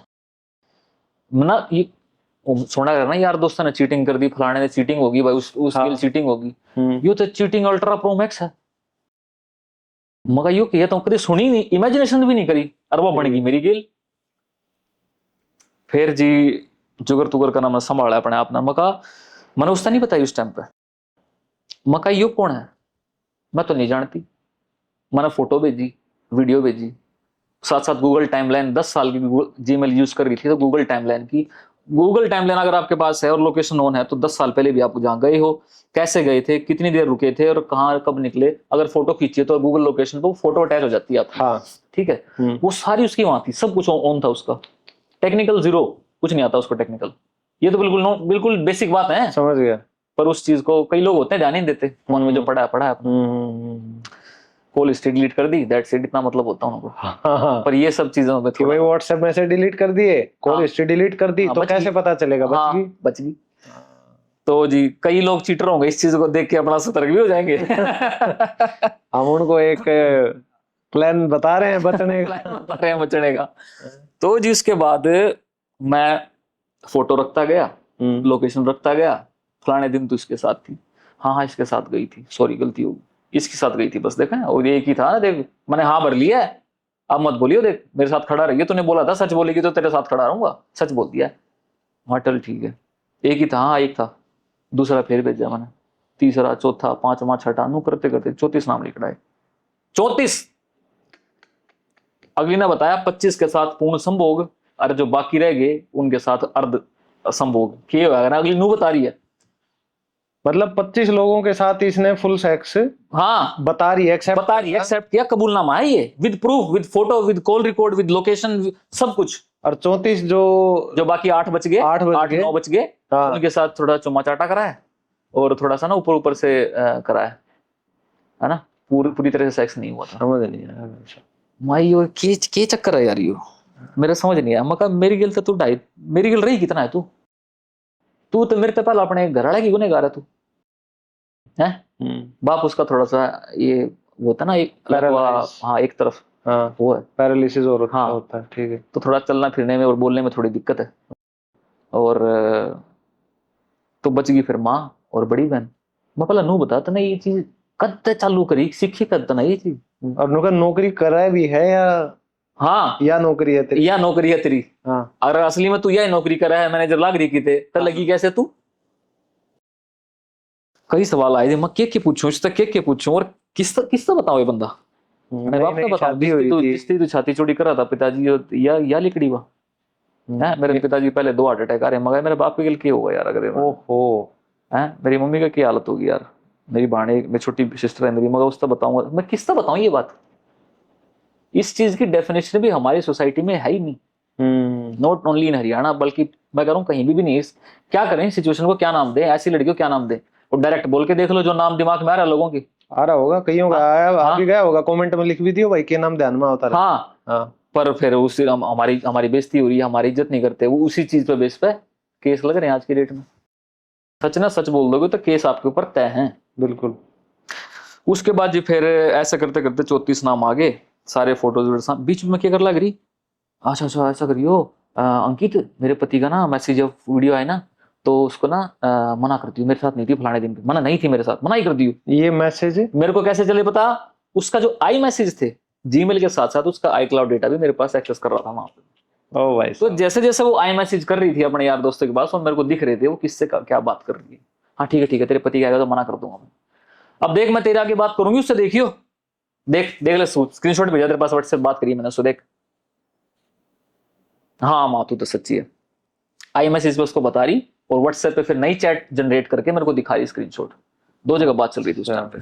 ना। ये सुना करना यार दोस्तों ने चीटिंग कर दी, फलाने ने चीटिंग होगी भाई, उसकी चीटिंग होगी, यो तो चीटिंग अल्ट्रा प्रो मैक्स है। मगर यो किया तो कभी सुनी नहीं, इमेजिनेशन भी नहीं करी, और वो बन गई मेरी गेल। फिर जी जुगर तुगर का नाम संभाला अपने आप ना, मका मैंने उसका नहीं बताई उस टाइम पे। मैं कहा ये कौन है, मैं तो नहीं जानती। मैंने फोटो भेजी, वीडियो भेजी, साथ साथ गूगल टाइमलाइन, 10 साल की जीमेल यूज कर रही थी तो गूगल टाइमलाइन की, गूगल टाइमलाइन अगर आपके पास है और लोकेशन ऑन है तो 10 साल पहले भी आप जहाँ गए हो, कैसे गए थे, कितनी देर रुके थे और कहाँ कब निकले, अगर फोटो खींचिए तो गूगल लोकेशन पर फोटो अटैच हो जाती है आपकी। हाँ। ठीक है, वो सारी उसकी वहां थी, सब कुछ ऑन था उसका, टेक्निकल जीरो, कुछ नहीं आता उसको टेक्निकल। ये तो बिल्कुल बिल्कुल बेसिक बात है, समझ गया। पर उस चीज को कई लोग होते हैं ध्यान नहीं देते, फोन में जो पढ़ा है कॉल हिस्ट्री डिलीट कर दी, दैट्स इट, इतना मतलब होता है उनको। हाँ। पर ये सब चीजों में कि भाई व्हाट्सएप मैसेज डिलीट कर दिए, कॉल हिस्ट्री डिलीट कर दी, तो कैसे पता चलेगा बच गई? बच गई। तो जी कई लोग चीटर होंगे, इस चीज को देख के अपना सतर्क भी हो जाएंगे। हम उनको एक प्लान बता रहे हैं बचने का। तो जी उसके बाद मैं फोटो रखता गया, लोकेशन रखता गया, फलाने दिन तो इसके साथ थी, हाँ इसके साथ गई थी, सॉरी गलती होगी, इसके साथ गई थी, बस देखा, और एक ही था ना, देख मैंने हाँ भर लिया है, अब मत बोलियो, देख मेरे साथ खड़ा रहिए, तूने बोला था सच बोलेगी तो तेरे साथ खड़ा रहूंगा, सच बोल दिया है। हाँ चल ठीक है, एक ही था, हाँ एक था, दूसरा फिर भेजा मैंने, तीसरा, चौथा, पांचवा, छठा, नू करते करते 34 नाम लिख रहा है, 34। अगली ने बताया 25 के साथ पूर्ण संभोग, और जो बाकी रह गए उनके साथ अर्ध संभोग किए हुआ है, अगली नू बता रही है। मतलब 25 लोगों के साथ इसने फुल सेक्स, हाँ बता रही है, एक्सेप्ट किया, कबूलनामा है ये, with proof, with photo, with call record, with location, सब कुछ। और 34 जो बाकी 8 बच गए, 9 बच गए, उनके साथ थोड़ा चुम्मा चाटा कराया और थोड़ा सा ना ऊपर ऊपर से कराया, है ना, पूरी तरह से सेक्स नहीं हुआ था। समझ नहीं आया माई यो के चक्कर है यार, यो मेरा समझ नहीं आया। मैं मेरी गिल तो तू मेरी गिल रही कितना है तू तो मेरे तो पहले अपने घर वाले की गुनेगार है तू है। बाप उसका थोड़ा सा ये वो होता ना, एक हाँ एक तरफ वो है पैरालिसिस होता है, ठीक है, तो थोड़ा चलना फिरने में और बोलने में थोड़ी दिक्कत है, और तो बच गई फिर माँ और बड़ी बहन। मैं पहला नू बता तो नहीं ये चीज कद चालू करी, सीखी कद ना ये चीज, और नुका नौकरी कराए भी है या हाँ या नौकरी है तेरी, हाँ अगर असली में तू यह नौकरी करा है, मैनेजर लाग रही की थे तो लगी कैसे तू। कई सवाल आए थे, मैं के पूछूं, इससे के पूछूं और किससे बताऊं ये बंदा। मेरे बाप ने बताऊं, जिसकी तू छाती चोरी कर रहा था पिताजी या लिकड़ी वा है, मेरे पिताजी पहले 2 हार्ट अटैक आ रहे, मगर मेरे बाप के क्या होगा यार अगर, ओहो है, मेरी मम्मी का क्या हालत होगी यार, मेरी भाणे मेरी छोटी सिस्टर है मेरी, मगर उससे बताऊंगा मैं, किससे बताऊं ये बात। इस चीज की डेफिनेशन भी हमारी सोसाइटी में है ही नहीं, नॉट ओनली इन हरियाणा, बल्कि मैं कह रहा हूँ कहीं भी नहीं। क्या करें, सिचुएशन को क्या नाम दे, ऐसी लड़कियों को क्या नाम दे, और डायरेक्ट बोल के देख लो, जो नाम दिमाग में आ रहा है लोगों की, आ रहा होगा, कईयों का आया, आप भी गया होगा, कमेंट में लिख भी दियो भाई के नाम ध्यान में होता है। हाँ पर फिर उससे हमारी बेइज्जती हो रही है, हमारी इज्जत नहीं करते, वो उसी चीज पे बेस पे केस लग रहे हैं आज की डेट में। सच ना सच बोल दोगे तो केस आपके ऊपर तय है, बिल्कुल। उसके बाद जी फिर ऐसा करते करते 34 नाम आ गए, सारे फोटोज, बीच में क्या कर लग रही, अच्छा ऐसा करियो अंकित, मेरे पति का ना मैसेज वीडियो आए ना तो उसको ना मना कर दियो, मेरे साथ नहीं थी फलाने दिन पे, मना नहीं थी मेरे साथ, मना ही कर दियो। ये मैसेज मेरे को कैसे चले पता, उसका जो आई मैसेज थे जीमेल के साथ साथ उसका आई क्लाउड डेटा भी मेरे पास एक्सेस कर रहा था वहां पे। ओ भाई, तो जैसे जैसे वो आई मैसेज कर रही थी अपने यार दोस्तों के पास, और मेरे को दिख रहे थे वो किससे क्या बात कर रही है। हाँ ठीक है तेरे पति आएगा तो मना कर दूंगा मैं, अब देख मैं तेरे आगे बात करूंगी उससे, देखियो देख ले, स्क्रीनशॉट भेजा तेरे पास, व्हाट्सएप बात करी मैंने उससे, देख हाँ माँ तू तो सच्ची है, आई मैसेज पे उसको बता रही और व्हाट्सएप पे फिर नई चैट जनरेट करके मेरे को दिखा रही स्क्रीनशॉट, 2 जगह बात चल रही थी उस टाइम पे।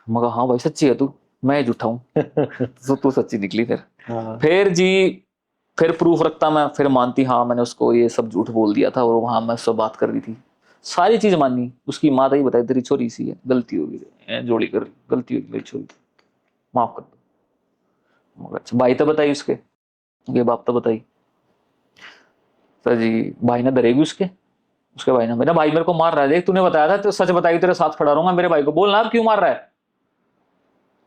मगर हाँ भाई सच्ची है तू, मैं झूठा हूँ तो तू सच्ची निकली फिर। फिर जी फिर प्रूफ रखता मैं, फिर मानती हाँ मैंने उसको ये सब झूठ बोल दिया था, और वहां मैं उससे बात कर रही थी, सारी चीज मानी। उसकी माँ तो ही बताई तेरी छोरी सी है, गलती होगी जोड़ी कर, गलती होगी मेरी छोरी, माफ कर दो। अच्छा भाई तो बताई उसके, ये बाप तो बताई, तो जी भाई ने डरेगी उसके भाई ने, मेरा भाई मेरे को मार रहा है, देख तूने बताया था तो सच बताई, तेरे साथ खड़ा रहूंगा, मेरे भाई को बोलना अब क्यों मार रहा है,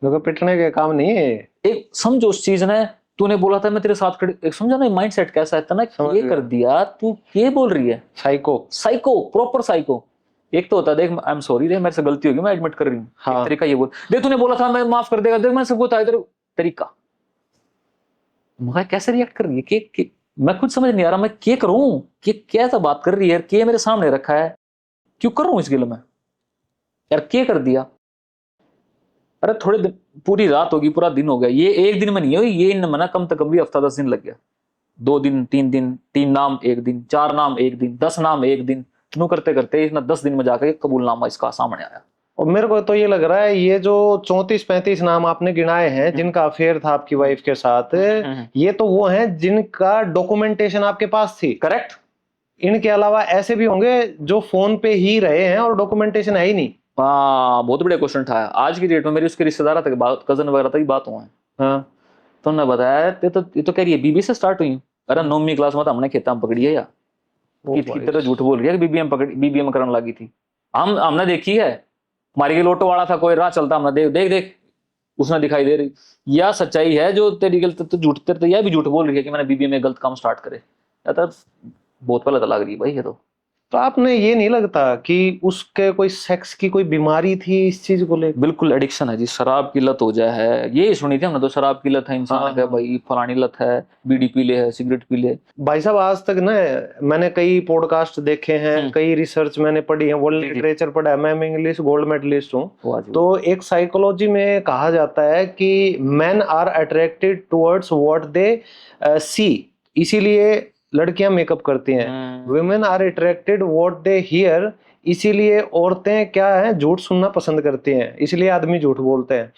देखो पिटने के काम नहीं है। एक समझो उस चीज ने, तूने बोला था मैं तेरे साथ खड़े, एक समझा ना माइंड सेट कैसा है, इतना ये कर दिया, तू ये बोल रही है, साइको प्रॉपर साइको। एक तो होता है देख आई एम सॉरी रे, मेरे से गलती होगी, मैं एडमिट कर रही हूँ, हाँ। तरीका ये बोल, देख तूने बोला था मैं माफ कर देगा, देख मैं सबको बताया तेरे तरीका। मगर कैसे रिएक्ट कर रही है कि मैं खुद समझ नहीं आ रहा मैं क्या करूं, कि कैसा बात कर रही है, क्या मेरे सामने रखा है, क्यों कर रहा हूं इस गिल में। यार क्या कर दिया, अरे थोड़े दिन, पूरी रात होगी, पूरा दिन हो गया, ये एक दिन में नहीं हुई, ये इनमें ना कम से कम भी हफ्ता 10 दिन लग गया। 2 दिन 3 दिन, 3 नाम एक दिन, 4 नाम एक दिन, 10 नाम एक दिन, यूं करते करते इसने 10 दिन में जाकर कबूलनामा इसका सामने आया। और मेरे को तो ये लग रहा है ये जो 34-35 नाम आपने गिनाए हैं जिनका अफेयर था आपकी वाइफ के साथ, ये तो वो हैं जिनका डॉक्यूमेंटेशन आपके पास थी। करेक्ट। इनके अलावा ऐसे भी होंगे जो फोन पे ही रहे हैं और डॉक्यूमेंटेशन है ही नहीं। हाँ, बहुत बढ़िया क्वेश्चन उठाया। आज की डेट में मेरी उसके रिश्तेदार तक बात, कजन वगैरह तक बात हुआ है। हाँ, तो उन्होंने बताया ये तो कह रही है बीबी से स्टार्ट हुई। अरे 9वीं क्लास में तो हमने खेता में पकड़ी है यार, की तरह झूठ बोल रही है कि बीबीएम करने लगी थी। हमने देखी है, हमारे के लोटो वाला था, कोई राह चलता, हमने देख देख देख उसने दिखाई दे रही। या सच्चाई है जो तेरी गलत, तो झूठ तेरे, तो यह भी झूठ बोल रही है कि मैंने बीबीएम में गलत काम स्टार्ट करे। या तो बहुत पहले तो लग रही है भाई ये तो आपने ये नहीं लगता कि उसके कोई सेक्स की कोई बीमारी थी इस चीज को लेकर? बिल्कुल एडिक्शन है जी, शराब की लत हो जाए है, ये सुनी थी हमने तो, शराब की लत है इंसान हाँ, का, भाई फलानी लत है, बीड़ी पी ले है, सिगरेट पी ले। भाई साहब आज तक ना मैंने कई पॉडकास्ट देखे हैं, कई रिसर्च मैंने पढ़ी है, वर्ल्ड लिटरेचर पढ़ा है, मैं इंग्लिश गोल्ड मेडलिस्ट हूँ। तो एक साइकोलॉजी में कहा जाता है कि men are attracted towards what they see, इसीलिए लड़कियां मेकअप करती हैं। Women are attracted what they hear, इसीलिए औरतें क्या है, झूठ सुनना पसंद करती हैं, इसलिए आदमी झूठ बोलते हैं।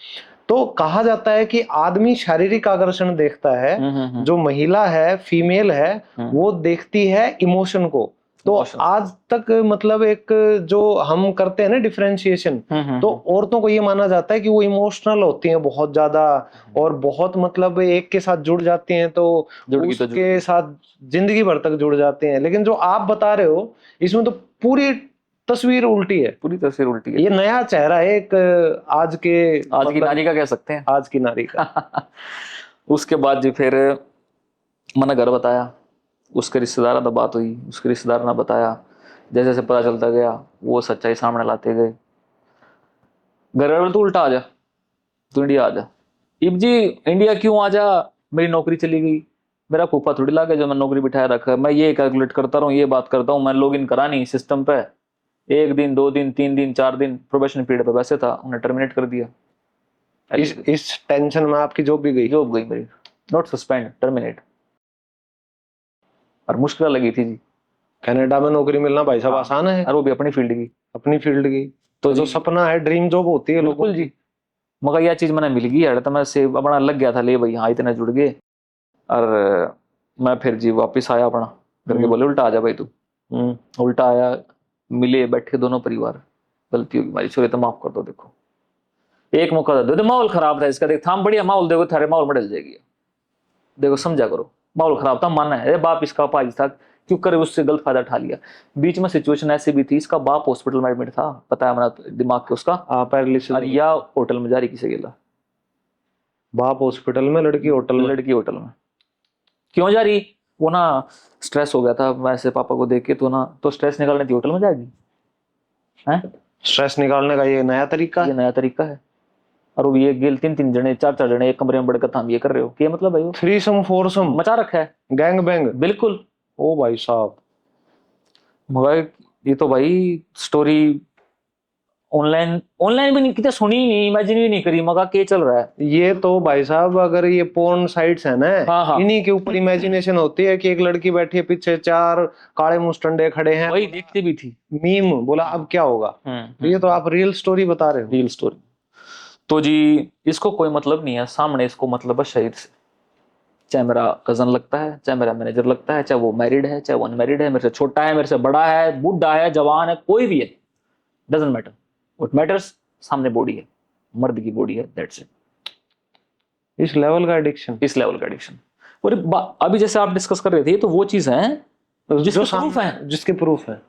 तो कहा जाता है कि आदमी शारीरिक आकर्षण देखता है, जो महिला है, फीमेल है, वो देखती है इमोशन को। तो आज तक मतलब एक जो हम करते हैं ना डिफरेंशिएशन, तो औरतों को ये माना जाता है कि वो इमोशनल होती हैं बहुत ज्यादा, और बहुत मतलब एक के साथ जुड़ जाती हैं, तो उसके साथ जिंदगी भर तक जुड़ जाते हैं। लेकिन जो आप बता रहे हो इसमें तो पूरी तस्वीर उल्टी है, पूरी तस्वीर उल्टी है। ये नया चेहरा है एक आज की नारी का कह सकते हैं, आज की नारी का। उसके बाद जी फिर मैंने घर बताया, उसके रिश्तेदार से बात हुई, उसके रिश्तेदार ने बताया, जैसे जैसे पता चलता गया वो सच्चाई सामने लाते गए। घर वाले तो उल्टा आ जा, तू इंडिया आ जा। इब जी इंडिया क्यों आ जा, मेरी नौकरी चली गई, मेरा फूफा थोड़ी लागे जो मैं नौकरी बिठाया रखा है, मैं ये कैलकुलेट करता रहूँ, ये बात करता हूँ, मैं लॉग इन करा नहीं सिस्टम पे, 1 दिन 2 दिन 3 दिन 4 दिन प्रोबेशन पीरियड पे वैसे था, उन्हें टर्मिनेट कर दिया। इस टेंशन में आपकी जॉब भी गई? जॉब गई मेरी, नॉट सस्पेंड, टर्मिनेट। और मुश्किल लगी थी जी, कनाडा में नौकरी मिलना भाई साहब आसान है? और वो भी अपनी फील्ड की, अपनी फील्ड की तो जो सपना है, ड्रीम जॉब होती है लोगों जी। मगर यह चीज मैंने मिल गई है तो मैं से अपना लग गया था, ले भाई हाँ इतने जुड़ गए। और मैं फिर जी वापस आया अपना घर के, बोले उल्टा आ जा भाई तू। उल्टा आया, मिले बैठे दोनों परिवार, गलती होगी हमारी, छोरे तो माफ कर दो, देखो एक मौका दे दो, माहौल खराब था इसका, देख थाम बढ़िया माहौल देखो, थारे माहौल में डल जाएगी, देखो समझा करो, माहौल खराब था, मानना है बाप इसका पाजी था, क्यों करे उससे गलत फायदा उठा लिया। बीच में सिचुएशन ऐसी भी थी, इसका बाप हॉस्पिटल में एडमिट था, पता है हमारा दिमाग के उसका पैरालिसिस, और या होटल में जारी किसे गेला, बाप हॉस्पिटल में, लड़की होटल में। लड़की होटल में क्यों जा रही, वो ना स्ट्रेस हो गया था वैसे पापा को देख के, तो ना तो स्ट्रेस निकालने थी होटल में जाएगी हैं, स्ट्रेस निकालने का ये नया तरीका, ये नया तरीका है। और वो ये गेल 3-3 जने 4-4 जने एक कमरे में बढ़कर हम ये कर रहे हो, क्या मतलब भाई, थ्रीसम फोरसम मचा रखा है, गैंग बैंग, बिल्कुल। ओ भाई साहब, मगर ये तो भाई स्टोरी ऑनलाइन भी नहीं, कितने सुनी नहीं, इमेजिन भी नहीं करी, मगर क्या चल रहा है ये तो भाई साहब, अगर ये पोर्न साइट्स है ना, हाँ। इन्हीं के ऊपर इमेजिनेशन होती है कि एक लड़की बैठी है, पीछे 4 काले मुस्टंडे खड़े हैं, वही देखती भी थी, मीम बोला अब क्या होगा। ये तो आप रियल स्टोरी बता रहे हो, रियल स्टोरी। तो जी इसको कोई मतलब नहीं है सामने, इसको मतलब है शहीद से, चाहे मेरा कजन लगता है, चाहे मेरा मैनेजर लगता है, चाहे वो मैरिड है, चाहे वो अनमैरिड है, मेरे से छोटा है, मेरे से बड़ा है, बूढ़ा है, जवान है, कोई भी है, डजंट मैटर, व्हाट मैटर्स सामने बॉडी है, मर्द की बॉडी है, दैट्स इट। इस लेवल का एडिक्शन, इस लेवल का एडिक्शन। और अभी जैसे आप डिस्कस कर रहे थे, तो वो चीज है जिसके प्रूफ है, जिसके प्रूफ है,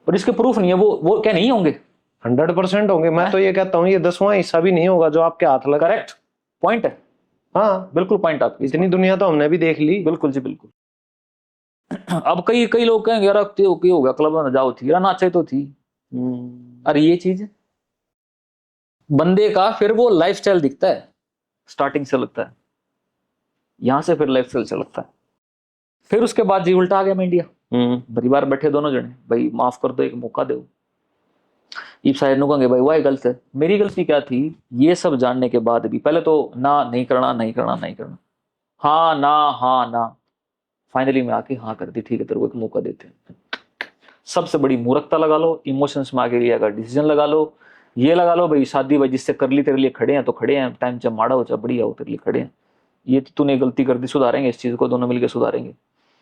और इसके प्रूफ नहीं है, वो क्या नहीं होंगे, 100% होंगे। मैं तो ये कहता हूँ ये 10वां हिस्सा भी नहीं होगा जो आपके हाथ लगा। करेक्ट पॉइंट है, हाँ बिल्कुल पॉइंट आपकी, इतनी दुनिया तो हमने भी देख ली। बिल्कुल जी बिल्कुल। अब कई लोग कहेंगे यार हो गया क्लब में जाओ थी, नाचे तो थी, अरे ये चीज बंदे का फिर वो लाइफस्टाइल दिखता है, स्टार्टिंग से लगता है, यहां से फिर लाइफस्टाइल चलता है, फिर उसके बाद जी उल्टा आ गया मैं इंडिया, परिवार बैठे दोनों जने, भाई माफ कर दो, एक मौका दो, इब शायद नु कहेंगे भाई वाह गलत है। मेरी गलती क्या थी, ये सब जानने के बाद भी पहले तो ना नहीं करना नहीं करना नहीं करना, हाँ ना हाँ ना, फाइनली मैं आके हाँ कर दी, ठीक है तेरे को एक मौका देते हैं। सबसे बड़ी मूर्खता लगा लो, इमोशंस में आके लिया डिसीजन लगा लो, ये लगा लो भाई शादी भाई जिससे कर ली तेरे लिए खड़े हैं तो खड़े हैं, टाइम जब माड़ा हो चाहे बढ़िया हो तेरे लिए खड़े हैं, ये तो तूने गलती कर दी, सुधारेंगे इस चीज को, दोनों मिलकर सुधारेंगे।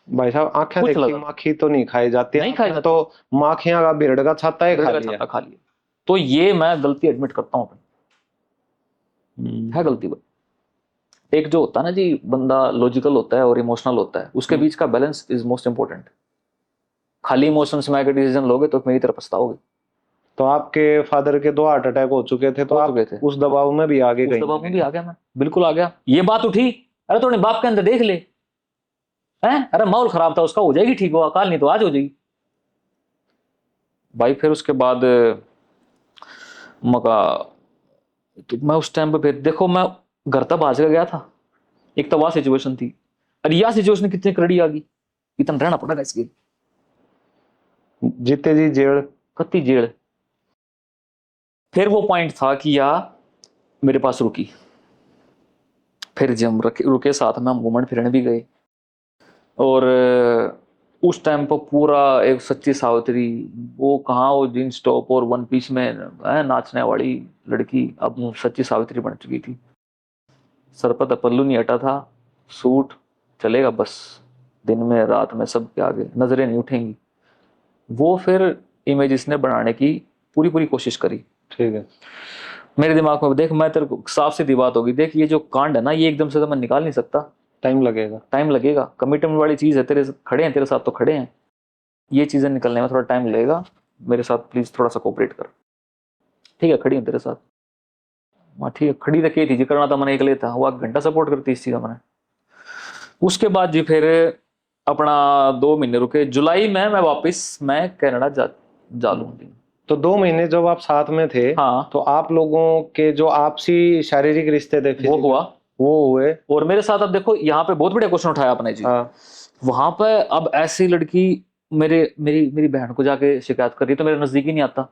भाई साहब आंखें कुछ देखी लगा माखी तो नहीं खाई जाती, नहीं खाई आपने जाती, तो माखियां का बिरड़ का छाता ही खा का लिया। छाता खा लिया। तो ये मैं गलती एडमिट करता हूँ अपनी, है गलती भाई। एक जो होता है ना जी, बंदा लॉजिकल होता है और इमोशनल होता है, उसके बीच का बैलेंस इज मोस्ट इंपॉर्टेंट। खाली इमोशंस में अगर डिसीजन लोगे तो मेरी तरफ पछताओगे। तो आपके फादर के 2 हार्ट अटैक हो चुके थे, तो हो आप चुके थे। उस दबाव में भी आगे उस कहीं दबाव में भी आ गया मैं, बिल्कुल आ गया। ये बात उठी, अरे तूने बाप के अंदर देख ले, हैं अरे माहौल खराब था उसका, हो जाएगी ठीक, हुआ काल नहीं तो आज हो जाएगी भाई। फिर उसके बाद मका, तो मैं उस टाइम पे फिर देखो मैं घर तक भाज के गया था, एक तो वह सिचुएशन थी, और यह सिचुएशन कितनी कड़ी आ गई, इतना रहना पड़ा इसके, जीते जी जेल। कत्ती जेड़। फिर वो पॉइंट था कि या मेरे पास रुकी, फिर जब रुके साथ में हम घूमन फिरने भी गए, और उस टाइम पर पूरा एक सच्ची सावित्री, वो कहाँ वो जींस टॉप और वन पीस में नाचने वाली लड़की अब सच्ची सावित्री बन चुकी थी। सर पर पल्लू नहीं हटा था, सूट चलेगा बस, दिन में रात में सबके आगे नजरें नहीं उठेंगी। वो फिर इमेज इसने बनाने की पूरी पूरी कोशिश करी। ठीक है। मेरे दिमाग में देख, मैं तेरे को साफ सीधी बात होगी, देख ये जो कांड है ना, ये एकदम से तो मैं निकाल नहीं सकता, टाइम लगेगा। टाइम लगेगा, कमिटमेंट वाली चीज है, तेरे खड़े हैं तेरे साथ तो खड़े हैं, ये चीजें निकलने में थोड़ा टाइम लगेगा, मेरे साथ प्लीज थोड़ा सा कोऑपरेट कर। ठीक है खड़ी हूँ तेरे साथ, हाँ ठीक है खड़ी रखी थी जी, करना था मैंने, एक लेता वो 1 घंटा सपोर्ट करती इस चीज का मैंने। उसके बाद जी फिर अपना 2 महीने रुके, जुलाई में मैं वापस मैं कनाडा जा लूंगी। तो 2 महीने जब आप साथ में थे, हाँ तो आप लोगों के जो आपसी शारीरिक रिश्ते थे वो physical, हुआ, वो हुए। और मेरे साथ अब देखो यहाँ पे बहुत बढ़िया क्वेश्चन उठाया आपने जी। हाँ। वहां पे अब ऐसी लड़की मेरे मेरी मेरी बहन को जाके शिकायत कर रही, तो मेरे नजदीक ही नहीं आता।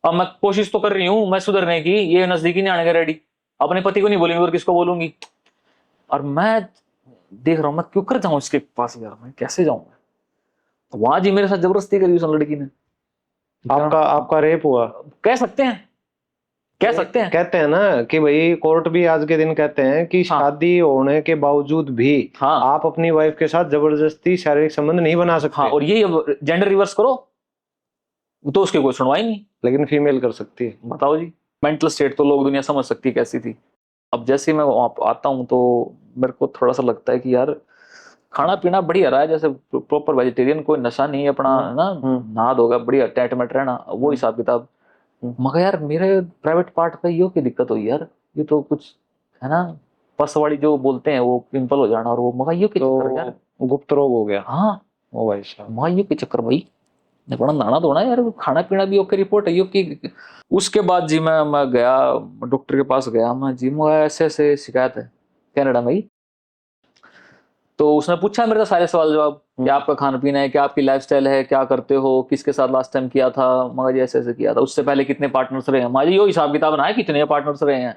अब मैं कोशिश तो कर रही हूँ मैं सुधरने की, ये नजदीक ही नहीं आने का रेडी, अपने पति को नहीं बोलूंगी और किसको बोलूंगी, और मैं देख रहा हूँ मैं क्यों कर जाऊं इसके पास यार, मैं कैसे जाऊं। तो वहां जी मेरे साथ जबरदस्ती करी उस लड़की ने। आपका रेप हुआ? कह सकते हैं, कह सकते हैं। कहते हैं ना कि भाई कोर्ट भी आज के दिन कहते हैं कि हाँ। शादी होने के बावजूद भी हाँ आप अपनी वाइफ के साथ जबरदस्ती शारीरिक संबंध नहीं बना सकते। हाँ, और ये जेंडर रिवर्स करो तो उसकी कोई सुनवाई नहीं, लेकिन फीमेल कर सकती है। बताओ जी। मेंटल स्टेट तो लोग दुनिया समझ सकती है कैसी थी। अब जैसे ही मैं वहां आता हूँ तो मेरे को थोड़ा सा लगता है कि यार खाना पीना बढ़िया रहा है, जैसे प्रॉपर वेजिटेरियन, कोई नशा नहीं है अपना, है ना, नहा धोगा बढ़िया टेट मेट रहना, वो हिसाब किताब। मगर यार मेरे प्राइवेट पार्ट पे यो की दिक्कत हुई यार, ये तो कुछ है ना, पस वाली जो बोलते हैं वो पिंपल हो जाना, और वो मगर यो के चक्कर यार, गुप्त रोग हो गया। हाँ ओ भाई साहब, मगर यो के चक्कर भाई, बड़ा नाना धोना यार, खाना पीना भी ओके, रिपोर्ट है यो की। उसके बाद जी मैं गया डॉक्टर के पास गया मैं जी, मुझे ऐसे ऐसे शिकायत है कनाडा में ही। तो उसने पूछा मेरे से सारे सवाल जवाब, क्या आपका खाना पीना है, क्या आपकी लाइफस्टाइल है, क्या करते हो, किसके साथ लास्ट टाइम किया था, मगर ऐसे ऐसे किया था, उससे पहले कितने पार्टनर्स रहे हैं, हमारी यो हिसाब किताब ना है कितने पार्टनर्स रहे हैं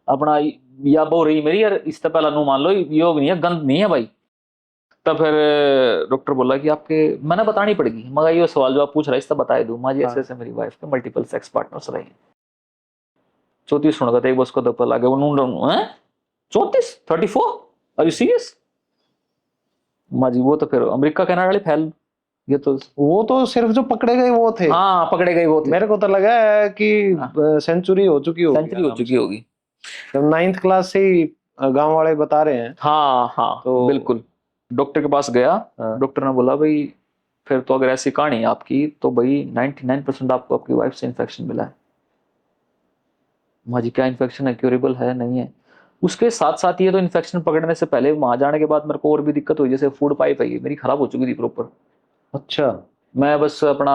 अपना, या बो रही मेरी यार, इससे पहले नु मान लो योग नहीं है, गंद नहीं है भाई। तब फिर डॉक्टर बोला कि आपके, मैंने बतानी पड़ेगी, मगर ये सवाल जवाब पूछ रहा है इससे बताए दूं, माँ जी ऐसे ऐसे मेरी वाइफ के मल्टीपल सेक्स पार्टनर्स रहे हैं। 34 सुन गए बस को दप्पा लागे वो नून है, 34 34, आर यू सीरियस। माँ जी वो तो फिर अमेरिका कनाडा वाले फैल, ये तो वो तो सिर्फ जो पकड़े गए वो थे। हाँ पकड़े गए वो थे। मेरे को तो लगा है कि सेंचुरी हो चुकी होगी, सेंचुरी हो चुकी होगी। जब 9th क्लास से ही गांव वाले बता रहे हैं। हाँ हाँ तो बिल्कुल। डॉक्टर के पास गया, डॉक्टर ने बोला भाई फिर तो अगर ऐसी कहानी है आपकी तो भाई 99% आपको आपकी वाइफ से इन्फेक्शन मिला है। माँ जी क्या इन्फेक्शन है, क्यूरेबल है नहीं है। उसके साथ साथ ये तो इन्फेक्शन पकड़ने से पहले वहां जाने के बाद मेरे को और भी दिक्कत हुई, जैसे फूड पाइप है ये मेरी खराब हो चुकी थी प्रॉपर। अच्छा। मैं बस अपना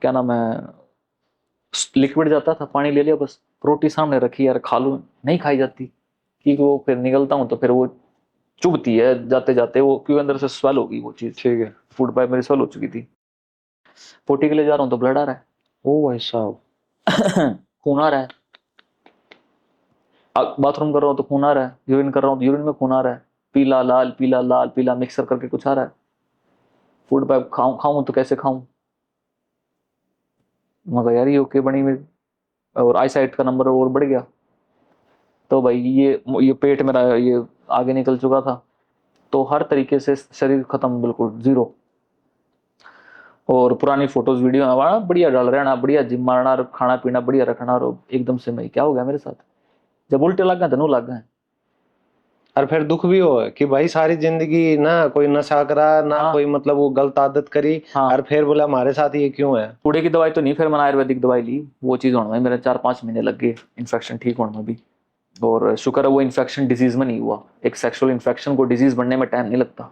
क्या नाम है, लिक्विड जाता था पानी ले लिया बस, रोटी सामने रखी यार खा लूं, नहीं खाई जाती, कि वो फिर निकलता हूँ तो फिर वो चुभती है जाते जाते, वो क्यों अंदर से स्वेल होगी वो चीज। ठीक है। फूड पाइप मेरी स्वेल हो चुकी थी, पोटी के लिए जा रहा हूँ तो ब्लड आ रहा है। ओ भाई साहब। खून आ रहा है, बाथरूम कर रहा हूँ तो खून आ रहा है, यूरिन कर रहा हूँ तो यूरिन में खून आ रहा है, पीला लाल पीला लाल पीला मिक्सर करके कुछ आ रहा है। फूड पैप खाऊं तो कैसे खाऊं? मगर यार ये ओके बनी मेरी, और आई साइट का नंबर और बढ़ गया। तो भाई ये पेट मेरा ये आगे निकल चुका था, तो हर तरीके से शरीर खत्म, बिल्कुल जीरो। और पुरानी फोटोज वीडियो हमारा बढ़िया डाल रहे ना, बढ़िया जिम मारना और खाना पीना बढ़िया रखना, और एकदम से मैं क्या हो गया मेरे साथ? जब उल्टे लग गए तो लग गए। और फिर दुख भी हो कि भाई सारी जिंदगी ना कोई नशा करा ना हाँ कोई मतलब वो गलत आदत करी, हाँ, और फिर बोला हमारे साथ ये क्यों है। कूड़े की दवाई तो नहीं, फिर मैंने आयुर्वेदिक दवाई ली, वो चीज़ होने में मेरे 4-5 महीने लग गए, इन्फेक्शन ठीक होने में भी। और शुक्र है वो इन्फेक्शन डिजीज में नहीं हुआ। एक सेक्सुअल इन्फेक्शन को डिजीज बनने में टाइम नहीं लगता,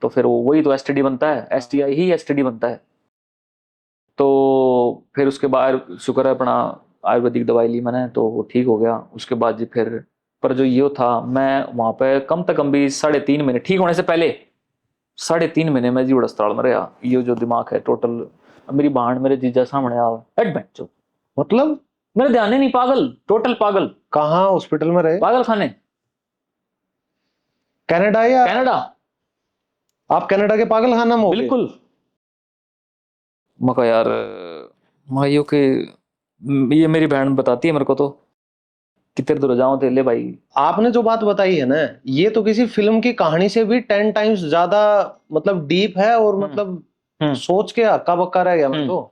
तो फिर वही तो एसटीडी बनता है, एसटीआई ही एसटीडी बनता है। तो फिर उसके बाद शुक्र है अपना आयुर्वेदिक दवाई ली मैंने, तो वो ठीक हो गया। उसके बाद जी फिर, पर जो ये था, मैं वहां पे कम से कम भी 3.5 महीने ठीक होने से पहले, 3.5 महीने में जी अस्पताल में रहा। ये जो दिमाग है टोटल, मेरी बहन मेरे जीजा सामने आ एडमिट जो, मतलब मेरे ध्यान ही नहीं, पागल, टोटल पागल, कहाँ हॉस्पिटल में रहे? पागल खाने, कनाडा या? कनाडा, आप कनाडा के पागल खाना में हो गए? बिल्कुल। मका यार, माइयों के, ये मेरी बहन बताती है मेरे को तो, कि तेरे दूर जाऊं तो ले भाई। आपने जो बात बताई है ना, ये तो किसी फिल्म की कहानी से भी 10 टाइम्स ज्यादा मतलब डीप है, और मतलब हम्म सोच के हक्का बक्का रह गया मैं तो।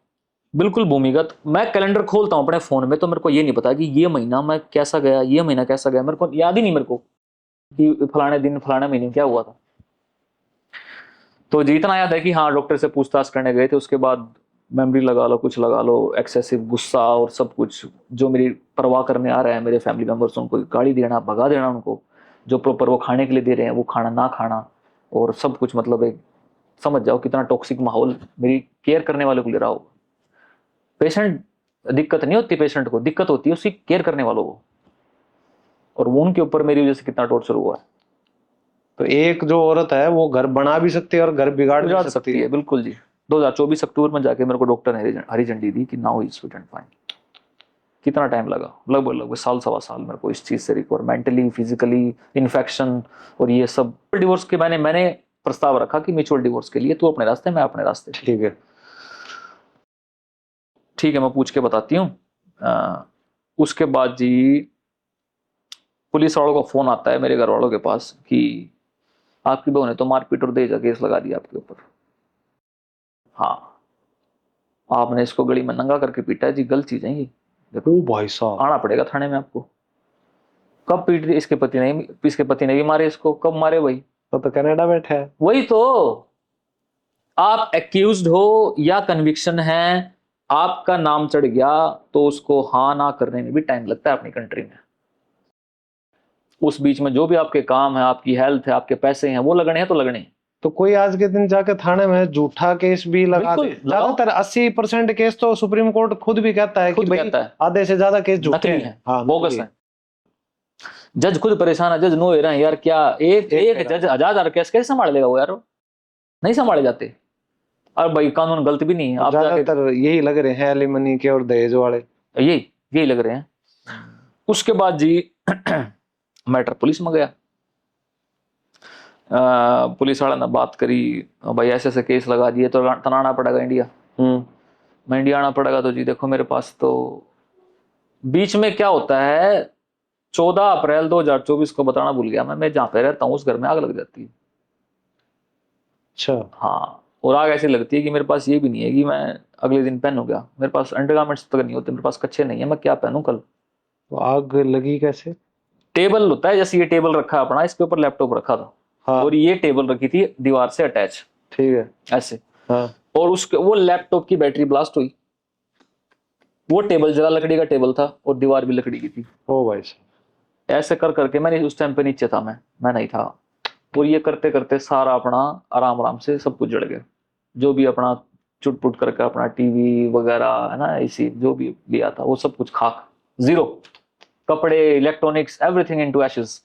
बिल्कुल भूमिगत। मैं कैलेंडर खोलता हूँ अपने फोन में तो मेरे को ये नहीं पता कि ये महीना मैं कैसा गया, ये महीना कैसा गया, मेरे को याद ही नहीं मेरे को कि फलाने दिन फलाने महीने क्या हुआ था। तो जितना याद है कि हाँ डॉक्टर से पूछताछ करने गए थे, उसके बाद मेमोरी लगा लो, कुछ लगा लो, एक्सेसिव गुस्सा और सब कुछ, जो मेरी परवाह करने आ रहे हैं मेरे फैमिली मेंबर्स, उनको गाली देना, भगा देना उनको, जो प्रॉपर वो खाने के लिए दे रहे हैं वो खाना ना खाना, और सब कुछ, मतलब एक समझ जाओ कितना टॉक्सिक माहौल मेरी केयर करने वाले को ले रहा हो। पेशेंट दिक्कत नहीं होती, पेशेंट को दिक्कत होती है उसकी केयर करने वालों को, और वो उनके ऊपर मेरी वजह से कितना टॉर्चर हुआ है। तो एक जो औरत है वो घर बना भी सकती है और घर बिगाड़ भी गुजरात सकती सकती है। है, बिल्कुल जी। 2024 अक्टूबर में जाके मेरे को डॉक्टर ने हरी झंडी दी कि now is fit and fine. कितना टाइम लगा? लगभग लगभग साल सवा साल मेरे को इस चीज से रिकवर, मेंटली फिजिकली, इन्फेक्शन और ये सब। डिवोर्स के मैंने प्रस्ताव रखा कि म्यूचुअल डिवोर्स के लिए, तू अपने रास्ते मैं अपने रास्ते। ठीक है। ठीक है, मैं पूछ के बताती हूँ। उसके बाद जी पुलिस वालों का फोन आता है मेरे घर वालों के पास कि आपकी बहू ने तो मारपीट और दहेज का केस लगा दिया आपके ऊपर। हाँ, आपने इसको गली में नंगा करके पीटा है जी, गलत चीज है ये, देखो ओ भाई साहब, आना पड़ेगा थाने में आपको। कब पीट दी? इसके पति ने भी मारे इसको। कब मारे भाई? तो कनाडा बैठा है। वही तो, आप एक्यूज्ड हो या कन्विक्शन है, आपका नाम चढ़ गया, तो उसको हाँ ना करने में भी टाइम लगता है अपनी कंट्री में। उस बीच में जो भी आपके काम है, आपकी हेल्थ है, आपके पैसे हैं, वो लगने हैं तो लगने हैं। तो कोई आज के दिन जाके थाने में झूठा केस भी लगा दे। बिल्कुल लगाओ। ज्यादातर 80% केस तो सुप्रीम कोर्ट खुद भी कहता है कि खुद भाई कहता है आधे से ज्यादा केस झूठे नकली हैं। है, हाँ, बोगस नकली। है। जज खुद परेशान है, जज नो हो रहे हैं यार, क्या एक जज 1000 केस कैसे संभाल लेगा वो यार? नहीं संभाले जाते। और भाई कानून गलत भी नहीं है, आप जाके ज्यादातर यही लग रहे हैं एलिमनी के और दहेज वाले। यही यही लग रहे हैं। उसके बाद जी मैटर पुलिस में गया। पुलिस वाला ने बात करी, भाई ऐसे ऐसे केस लगा दिए तो तनाना पड़ेगा इंडिया। मैं इंडिया आना पड़ेगा, तो जी देखो मेरे पास तो बीच में क्या होता है, 14 अप्रैल 2024 को बताना भूल गया मैं जहाँ पे रहता हूँ उस घर में आग लग जाती है। अच्छा। हाँ, और आग ऐसी लगती है कि मेरे पास ये भी नहीं है कि मैं अगले दिन पहनूंगा, मेरे पास अंडरगारमेंट्स तक नहीं होते, मेरे पास कच्चे नहीं है, मैं क्या पहनूं कल? तो आग लगी कैसे? टेबल होता है, जैसे ये टेबल रखा है अपना, इसके ऊपर लैपटॉप रखा था। हाँ। और ये टेबल रखी थी दीवार से अटैच, ठीक है। ऐसे। हाँ। और उसके वो लैपटॉप की बैटरी ब्लास्ट हुई, वो टेबल जरा लकड़ी का टेबल था और दीवार भी लकड़ी की थी। ओ भाई साहब। ऐसे कर करके मैंने उस टाइम पे नीचे था, मैं नहीं था। और ये करते करते सारा अपना आराम आराम से सब कुछ जड़ गया, जो भी अपना चुटपुट करके अपना टीवी वगैरह है ना, एसी जो भी लिया था वो सब कुछ खाक, जीरो। कपड़े, इलेक्ट्रॉनिक्स, एवरीथिंग इनटू एशेस।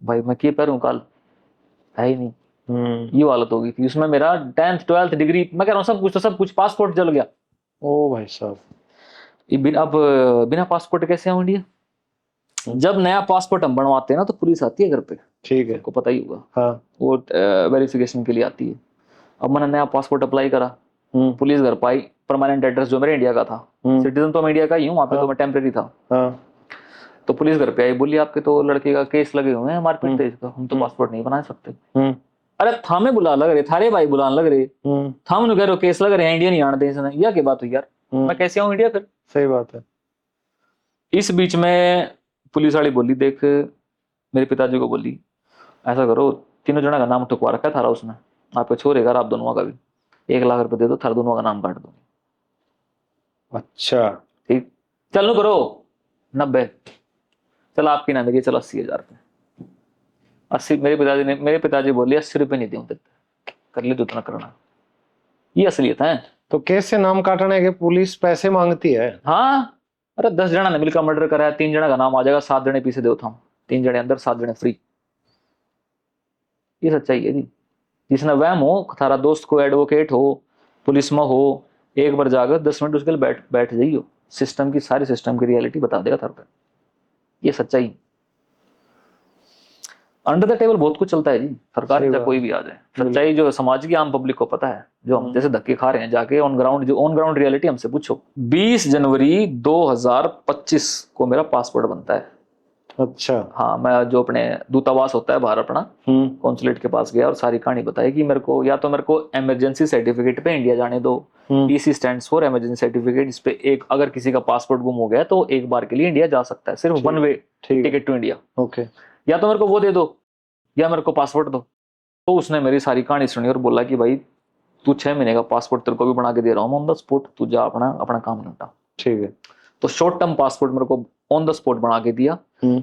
भाई मैं क्या करूं कल? है ही नहीं। ये हालत हो गई थी उसमें। मेरा 10th 12th डिग्री, मैं कह रहा हूँ सब कुछ, तो सब कुछ, पासपोर्ट जल गया, ओ भाई साहब। अब बिना पासपोर्ट कैसे आऊं इंडिया? जब नया पासपोर्ट हम बनवाते हैं ना तो पुलिस आती है घर पे, ठीक है। आपको पता ही होगा। हाँ। वो वेरिफिकेशन के लिए आती है। अब मैंने नया पासपोर्ट अप्लाई करा, पुलिस घर पाई, परमानेंट एड्रेस जो मेरे इंडिया का था, सिटीजन तो मैं इंडिया का ही हूँ, वहाँ पे तो मैं टेम्परेरी था। हाँ। तो पुलिस घर पे आई, बोली आपके तो लड़के का केस लगे हुए हैं मारपीट तेज का, हम तो पासपोर्ट नहीं बना सकते। अरे थामे बुला लग रहे, थारे भाई बुलाने लग रहे, थाम कह रहे केस लग रहे हैं, इंडिया नहीं आने दे इसने, यह क्या बात हुई यार, मैं कैसे आऊँ इंडिया फिर? सही बात है। इस बीच में पुलिस वाली बोली, देख मेरे पिताजी को बोली, ऐसा करो, तीनों जना का नाम ठुकवा रखा था उसने, आपके छोरे का, आप दोनों का भी 1 लाख रुपए दे दो, थारा दोनों का नाम काट दो। अच्छा। ठीक, चलो करो 90, चल आपकी ना देखिए, चलो 80,000 रुपये। 80, मेरे पिताजी बोले 80 रुपये नहीं दूं, कर ले तो उतना करना। ये असलियत है। तो केस से नाम काटने के पुलिस पैसे मांगती है? हाँ, अरे 10 जना ने मिलकर मर्डर कराया, 3 जना का नाम आ जाएगा, 7 जने पीछे दो था, 3 जने अंदर, 7 जने फ्री। ये सच्चाई है जी। जिसने वहम हो, थारा दोस्त को एडवोकेट हो, पुलिस में हो, एक बार जाकर 10 मिनट उसके लिए बैठ जाइयो, सिस्टम की सारी सिस्टम की रियलिटी बता देगा थारे पे। ये सच्चाई। अंडर द टेबल बहुत कुछ चलता है जी, सरकार चाहे कोई भी आ जाए, सच्चाई जो समाज की आम पब्लिक को पता है, जो हम जैसे धक्के खा रहे हैं, जाके ऑन ग्राउंड रियलिटी हमसे पूछो। 20 जनवरी 2025 को मेरा पासपोर्ट बनता है। अच्छा। हाँ, मैं जो अपने दूतावास होता है बाहर अपना, कॉन्सुलेट के पास गया और सारी कहानी बताई कि मेरे को या तो मेरे को इमरजेंसी सर्टिफिकेट पे इंडिया जाने दो, EC stands for emergency certificate, इस पे एक, अगर किसी का पासपोर्ट गुम हो गया तो एक बार के लिए इंडिया जा सकता है, सिर्फ 1 वे टिकट टू इंडिया। ओके। या तो मेरे को वो दे दो या मेरे को पासपोर्ट दो। तो उसने मेरी सारी कहानी सुनी और बोला कि भाई तू 6 महीने का पासपोर्ट तेरे को भी बना के दे रहा हूँ ऑन द स्पॉट, तू जा अपना काम निपटा। ठीक है। तो शॉर्ट टर्म पासपोर्ट मेरे को ऑन द स्पॉट बना के दिया,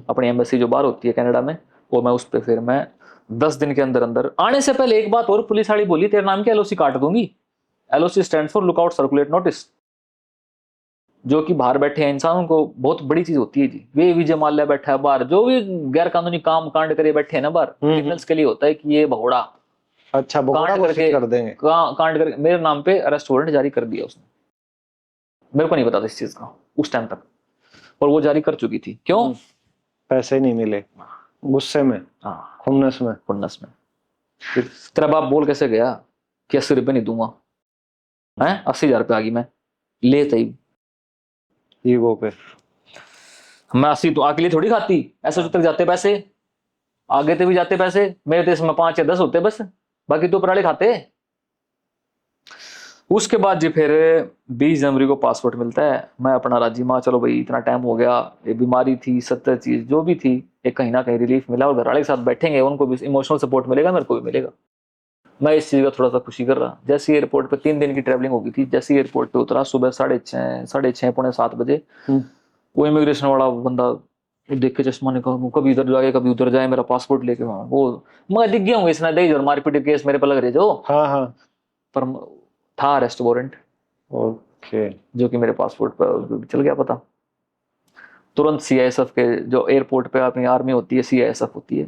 अपनी एम्बेसी जो बाहर होती है कनाडा में, और मैं उस पर फिर मैं 10 दिन के अंदर अंदर आने से पहले एक बात और पुलिस वाली बोली, तेरे नाम की एलओसी काट दूंगी। LOC stand for lookout circulate notice, जो कि बाहर बैठे हैं इंसानों को बहुत बड़ी चीज होती है जी। वे विजय माल्या बैठा है बाहर, जो भी गैर कानूनी काम कांड करे बैठे हैं ना बाहर, क्रिमिनल्स के लिए होता है कि ये भगोड़ा, अच्छा भगोड़ा घोषित कर देंगे, कांड करके मेरे नाम पे अरेस्ट वारंट जारी कर दिया उसने। मेरे को नहीं पता था इस चीज का उस टाइम तक, और वो जारी कर चुकी थी। क्यों? पैसे नहीं मिले, गुस्से में, खुन्नस में। फिर तेरा बाप बोल कैसे गया कि 80 रुपए नहीं दूंगा, है 80,000 रुपए आ गई, मैं ले तई ईगो पे, मैं 80 तो अकेली थोड़ी खाती, ऐसे तक जाते पैसे, आगे ते भी जाते पैसे, मेरे देश में 5 या 10 होते बस, बाकी तो पराले खाते। उसके बाद जी फिर 20 जनवरी को पासपोर्ट मिलता है, मैं अपना राजी माँ, चलो भाई इतना टाइम हो गया, ये बीमारी थी, 70 चीज जो भी थी, एक कहीं ना कहीं रिलीफ मिला, और घर वाले के साथ बैठेंगे, उनको भी इमोशनल सपोर्ट मिलेगा, मेरे को भी मिलेगा। मैं इस चीज का थोड़ा सा खुशी कर रहा। जैसे एयरपोर्ट पे 3 दिन की ट्रैवलिंग हो गई थी, जैसे एयरपोर्ट पे उतरा सुबह 6:30 पौने 7 बजे, वो इमिग्रेशन वाला बंदा देख के चश्मा निकाल, कभी इधर जाए कभी उधर जाए, मेरा पासपोर्ट लेके वो मैं दिख गया हूँ इसने दे और मारपीट केस मेरे पे लग रहे जो। हाँ। पर था अरेस्ट वारंट, ओके, जो कि मेरे पासपोर्ट पर चल गया पता। तुरंत सीआईएसएफ के, जो एयरपोर्ट पे अपनी आर्मी होती है, सीआईएसएफ होती है,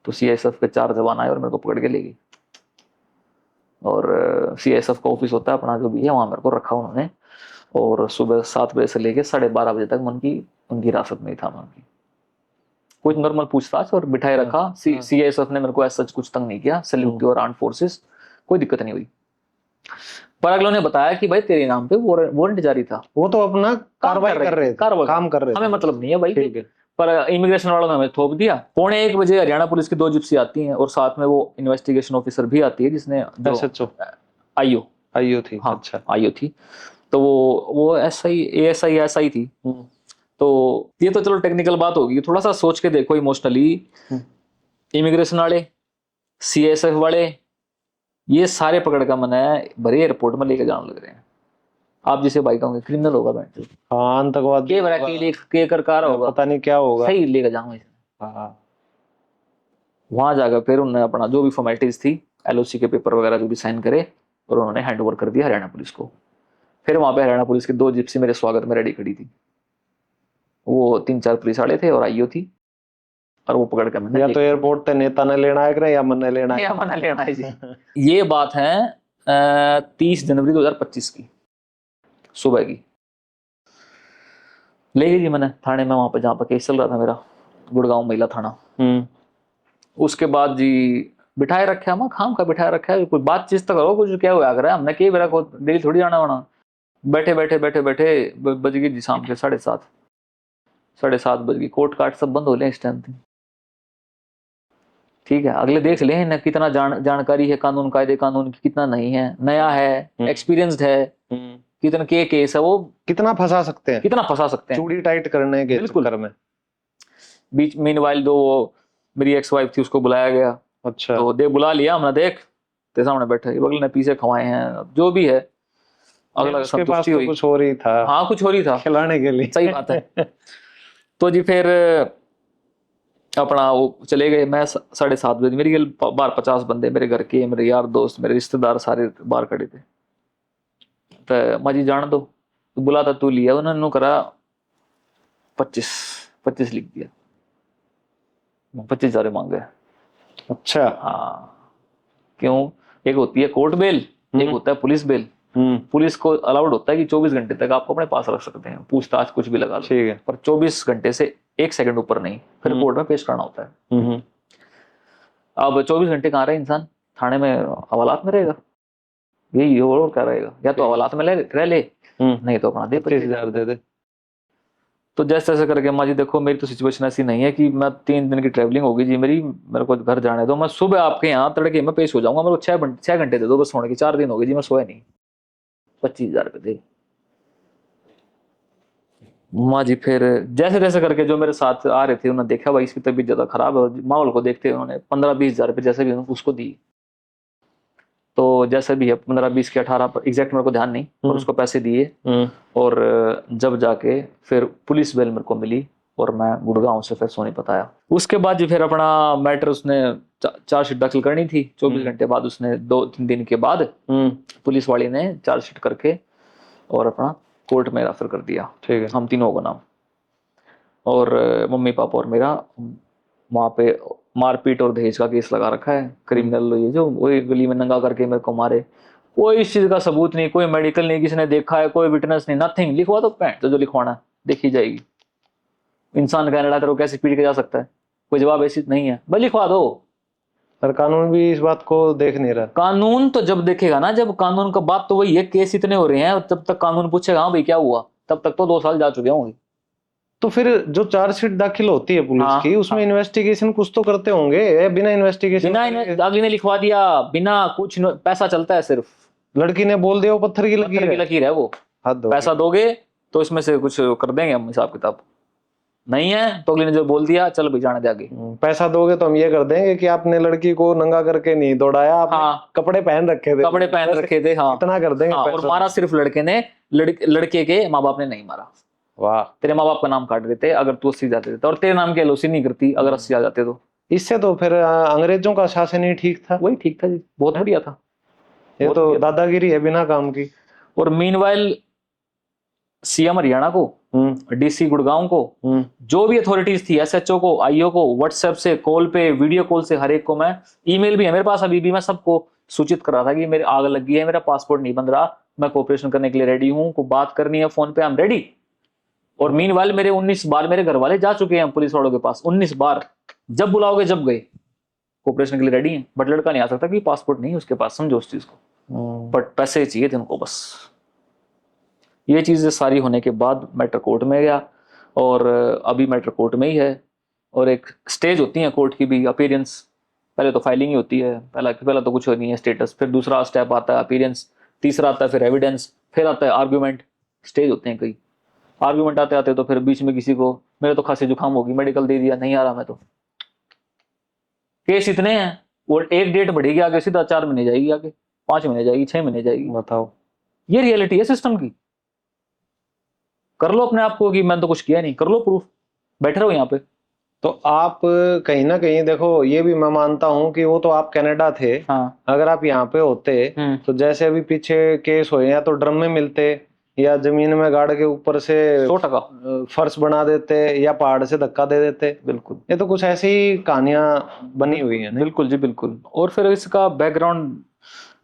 तो सीआईएसएफ के 4 जवान आए और मेरे को पकड़ के ले गए, और सीआईएसएफ का ऑफिस होता है अपना जो भी है, वहां मेरे को रखा उन्होंने, और सुबह 7 बजे से लेके 12:30 बजे तक उनकी हिरासत में ही था। उनकी कुछ नॉर्मल पूछताछ और बिठाए रखा। सीआईएसएफ ने मेरे को ऐसा कुछ तंग नहीं किया, सैल्यूट टू आर्म्ड फोर्सेस, कोई दिक्कत नहीं हुई। पर अगलों ने बताया कि भाई तेरे नाम पे वारंट जारी था, वो तो अपना कार्रवाई कर रहे थे, काम कर रहे थे, हमें मतलब नहीं है भाई। ठीक है। पर इमिग्रेशन वालों ने हमें थोप दिया। 12:45 बजे हरियाणा पुलिस की 2 जिप्सी आती हैं, और साथ में वो इन्वेस्टिगेशन ऑफिसर भी आती है, जिसने एसएचओ आईओ थी। हाँ, अच्छा आईओ थी, तो वो एएसआई थी। तो ये तो चलो टेक्निकल बात होगी, थोड़ा सा सोच के देखो इमोशनली, इमिग्रेशन वाले, सीएसएफ वाले, ये सारे पकड़ का मन है भरे एयरपोर्ट में लेके जाने लग रहे हैं। आप जिसे भाई कहोगे क्रिमिनल होगा बैठ, हाँ आतंकवाद के करकार होगा, पता नहीं क्या होगा, सही लेके जाऊंगा इसे। हाँ, वहां जाकर फिर उन्होंने अपना जो भी फॉर्मेलिटीज थी, एलओसी के पेपर वगैरह जो भी साइन करे, और उन्होंने हैंड ओवर कर दिया हरियाणा पुलिस को। फिर वहां पे हरियाणा पुलिस की 2 जिप्सी मेरे स्वागत में रेडी खड़ी थी, वो 3-4 पुलिस वाले थे और आईओ थी, और वो पकड़ के मैंने, या तो एयरपोर्ट पे नेता ने लेना है या मन ने लेना है जी। ये बात है 30 जनवरी 2025 की। सुबह की। ले गई जी मैंने थाने में, वहां पर जहाँ पर केस चल रहा था मेरा, गुड़गांव महिला थाना। उसके बाद जी बिठाए रखे हम, खाम का बिठाए रखा है, कोई बातचीत तो करो, कुछ क्या हुआ कर हमने के मेरा को डेली थोड़ी जाना होना। बैठे बैठे बैठे बैठे बज गई जी शाम के 7:30, 7:30 बज गई। कोर्ट काट सब बंद हो गए इस टाइम पे। ठीक है, अगले देख लें ना कितना जानकारी है कानून कायदे कानून की, कितना नहीं है, नया है, एक्सपीरियंस्ड है, कितना के केस है वो, कितना फंसा सकते हैं, कितना फंसा सकते हैं, चूड़ी टाइट करने के चक्कर में। बीच मीनवाइल दो मेरी एक्स वाइफ थी, उसको बुलाया गया। अच्छा, तो दे बुला लिया हमने, देख तेरे सामने बैठे, बगल ने पीछे खवाए हैं, जो भी है अगला उसके पास संतुष्टि तो हुई। कुछ हो रही था, हाँ कुछ हो रही था खिलाने के लिए। सही बात है। तो जी फिर अपना वो चले गए। मैं 7:30 बजे, मेरी बाहर 50 बंदे मेरे घर के, मेरे यार दोस्त, मेरे रिश्तेदार सारे बाहर खड़े थे। तो माँ जी जान दो, तो बुला था तू लिया, उन्होंने करा 25 लिख दिया, 25,000 मांगे। अच्छा, हाँ क्यों, एक होती है कोर्ट बेल, एक होता है पुलिस बेल। पुलिस को अलाउड होता है कि 24 घंटे तक आपको अपने पास रख सकते हैं, पूछताछ कुछ भी लगा लो, ठीक है, पर 24 घंटे से 1 सेकंड ऊपर नहीं, फिर कोर्ट में पेश करना होता है। अब 24 घंटे कहाँ रहे इंसान, थाने में हवालात में रहेगा, यही और क्या रहेगा, या तो हवालात में रह ले, नहीं तो अपना दे 25,000 दे दे। तो जैसे तैसे करके माँ जी देखो मेरी तो सिचुएशन ऐसी नहीं है कि मैं 3 दिन की ट्रैवलिंग होगी जी मेरी, मेरे को घर जाने दो, मैं सुबह आपके यहाँ तड़के में पेश हो जाऊंगा, मेरे को 6 घंटे दे दो बस सोने की, 4 दिन हो गए जी मैं सोया नहीं। 25,000 रुपये दे माँ जी। फिर जैसे तैसे करके जो मेरे साथ आ रहे थे उन्होंने देखा भाई इसकी तबीयत ज्यादा खराब है, और माहौल को देखते उन्होंने 15-20,000 रुपये जैसे भी उसको दी। तो जैसे भी है 15-20 के 18 पर एग्जैक्ट मेरे को ध्यान नहीं, और उसको पैसे दिए। और जब जाके फिर पुलिस बेल मेरे को मिली और मैं गुड़गांव से फिर सोनीपत आया। उसके बाद जी फिर अपना मैटर उसने चार्जशीट दाखिल करनी थी, 24 घंटे बाद उसने 2-3 दिन के बाद पुलिस वाली ने चार्जशीट करके और अपना कोर्ट में रेफर कर दिया। ठीक है, हम तीनों को नाम, और मम्मी पापा और मेरा वहाँ पे मारपीट और दहेज का केस लगा रखा है, क्रिमिनल ये जो वही गली में नंगा करके मेरे को मारे, कोई इस चीज का सबूत नहीं, कोई मेडिकल नहीं, किसी ने देखा है, कोई विटनेस नहीं, नथिंग। लिखवा तो पैंट तो जो लिखवाना देखी जाएगी, इंसान कहने लगा तो कैसे पीट के जा सकता है, कोई जवाब ऐसी नहीं है, भाई लिखवा दो। पर कानून भी इस बात को देख नहीं रहा। कानून तो जब देखेगा ना, जब कानून का बात तो वही है, केस इतने हो रहे हैं, तब तक कानून पूछेगा हाँ भाई क्या हुआ, तब तक तो 2 साल जा चुके होंगे। तो फिर जो चार्जशीट दाखिल होती है पुलिस की, उसमें इन्वेस्टिगेशन कुछ तो करते होंगे, या बिना इन्वेस्टिगेशन, बिना अगले ने लिखवा दिया, बिना कुछ पैसा चलता है, सिर्फ लड़की ने बोल दिया वो पत्थर की लकीर है वो, पैसा दोगे तो इसमें से कुछ कर देंगे हम हिसाब किताब, नहीं है तो अगले ने जो बोल दिया चल भाई जाने दे आगे। पैसा दोगे तो हम ये कर देंगे कि आपने लड़की को नंगा करके नहीं दौड़ाया, आपने कपड़े पहन रखे थे, हाँ इतना कर देंगे। और मारा सिर्फ लड़के ने, लड़के के माँ बाप ने नहीं मारा। वाह, तेरे माँ बाप का नाम काट देते अगर तू 80 जाते थे, और तेरे नाम की एलओसी नहीं करती अगर 80 आ जाते तो। इससे तो फिर अंग्रेजों का शासन ही ठीक था। वही ठीक था जी, बहुत बढ़िया था, ये तो दादागिरी है बिना काम की। और मीनवाइल सीएम हरियाणा को, डीसी गुड़गांव को, जो भी अथॉरिटीज थी, एसएचओ को, आईओ को, व्हाट्सएप से, कॉल पे, वीडियो कॉल से, हर एक को मैं, ईमेल भी है मेरे पास अभी भी, मैं सबको सूचित कर रहा था कि मेरी आग लगी है, मेरा पासपोर्ट नहीं बन रहा, मैं कोऑपरेशन करने के लिए रेडी हूं, को बात करनी है फोन पे, आई एम रेडी। और मीनवाइल मेरे 19 बार मेरे घर वाले जा चुके हैं पुलिस वालों के पास, 19 बार, जब बुलाओगे जब गए, कोऑपरेशन के लिए रेडी हैं। बट लड़का नहीं आ सकता कि पासपोर्ट नहीं उसके पास, समझो उस चीज को, बट पैसे चाहिए थे उनको बस। ये चीजें सारी होने के बाद मैटर कोर्ट में गया, और अभी मैटर कोर्ट में ही है। और एक स्टेज होती है कोर्ट की भी, अपीयरेंस, पहले तो फाइलिंग ही होती है, पहला तो कुछ नहीं है स्टेटस, फिर दूसरा स्टेप आता है अपीयरेंस, तीसरा आता है फिर एविडेंस, फिर आता है आर्ग्यूमेंट, स्टेज होते हैं कई। आर्ग्यूमेंट आते आते तो फिर बीच में किसी को, मेरे तो खांसी जुकाम होगी, मेडिकल दे दिया, नहीं आ रहा मैं तो, केस इतने हैं, वो एक डेट बढ़ेगी आगे, सीधा 4 महीने जाएगी, आगे 5 महीने जाएगी, 6 महीने जाएगी। बताओ, ये रियलिटी है सिस्टम की। कर लो अपने आप को कि मैंने तो कुछ किया नहीं, कर लो प्रूफ, बैठे रहो यहाँ पे। तो आप कहीं ना कहीं देखो, ये भी मैं मानता हूँ कि वो तो आप कनाडा थे, हाँ। अगर आप यहाँ पे होते तो जैसे अभी पीछे केस हुए, या तो ड्रम में मिलते, या जमीन में गाड़ के ऊपर से 100% फर्श बना देते, या पहाड़ से धक्का दे देते। बिल्कुल, ये तो कुछ ऐसी ही कहानियां बनी हुई है। बिल्कुल जी बिल्कुल। और फिर इसका बैकग्राउंड,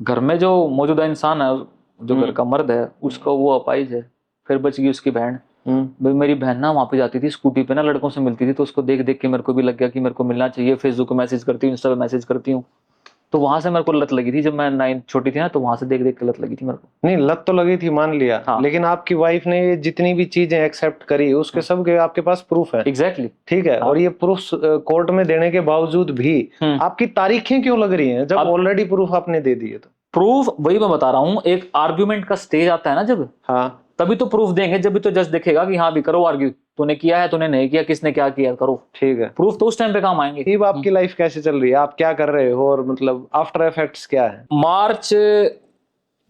घर में जो मौजूदा इंसान है जो घर का मर्द है उसका वो अपाइज है, फिर बच गई उसकी बहन। भाई मेरी बहन ना वहाँ पे जाती थी स्कूटी पे ना, लड़कों से मिलती थी, तो उसको देख देख के मेरे को भी लग गया कि मेरे को मिलना चाहिए। फेसबुक पे मैसेज करती हूँ, इंस्टा पे मैसेज करती हूँ, तो वहां से मेरे को लत लगी थी। जब मैं 9 छोटी थी ना, तो वहां से देख देख के लत लगी थी मेरे को। नहीं, लत तो लगी थी मान लिया, हाँ। लेकिन आपकी वाइफ ने ये जितनी भी चीजें एक्सेप्ट करी उसके सब के आपके पास प्रूफ है। एग्जैक्टली। ठीक है। और ये प्रूफ कोर्ट में देने के बावजूद भी आपकी तारीखें क्यों लग रही हैं जब ऑलरेडी प्रूफ आपने दे दिए? तो प्रूफ वही मैं बता रहा हूँ, एक आर्ग्यूमेंट का स्टेज आता है ना जब, हाँ, तभी तो प्रूफ देंगे। जब भी तो जज देखेगा कि हाँ भी करो आर्ग्यू, तूने किया है तूने नहीं किया, किसने क्या किया, करो। ठीक है। प्रूफ तो उस टाइम पे काम आएंगे। अब आपकी लाइफ कैसे चल रही है, आप क्या कर रहे हो, और मतलब आफ्टर इफेक्ट्स क्या है? मार्च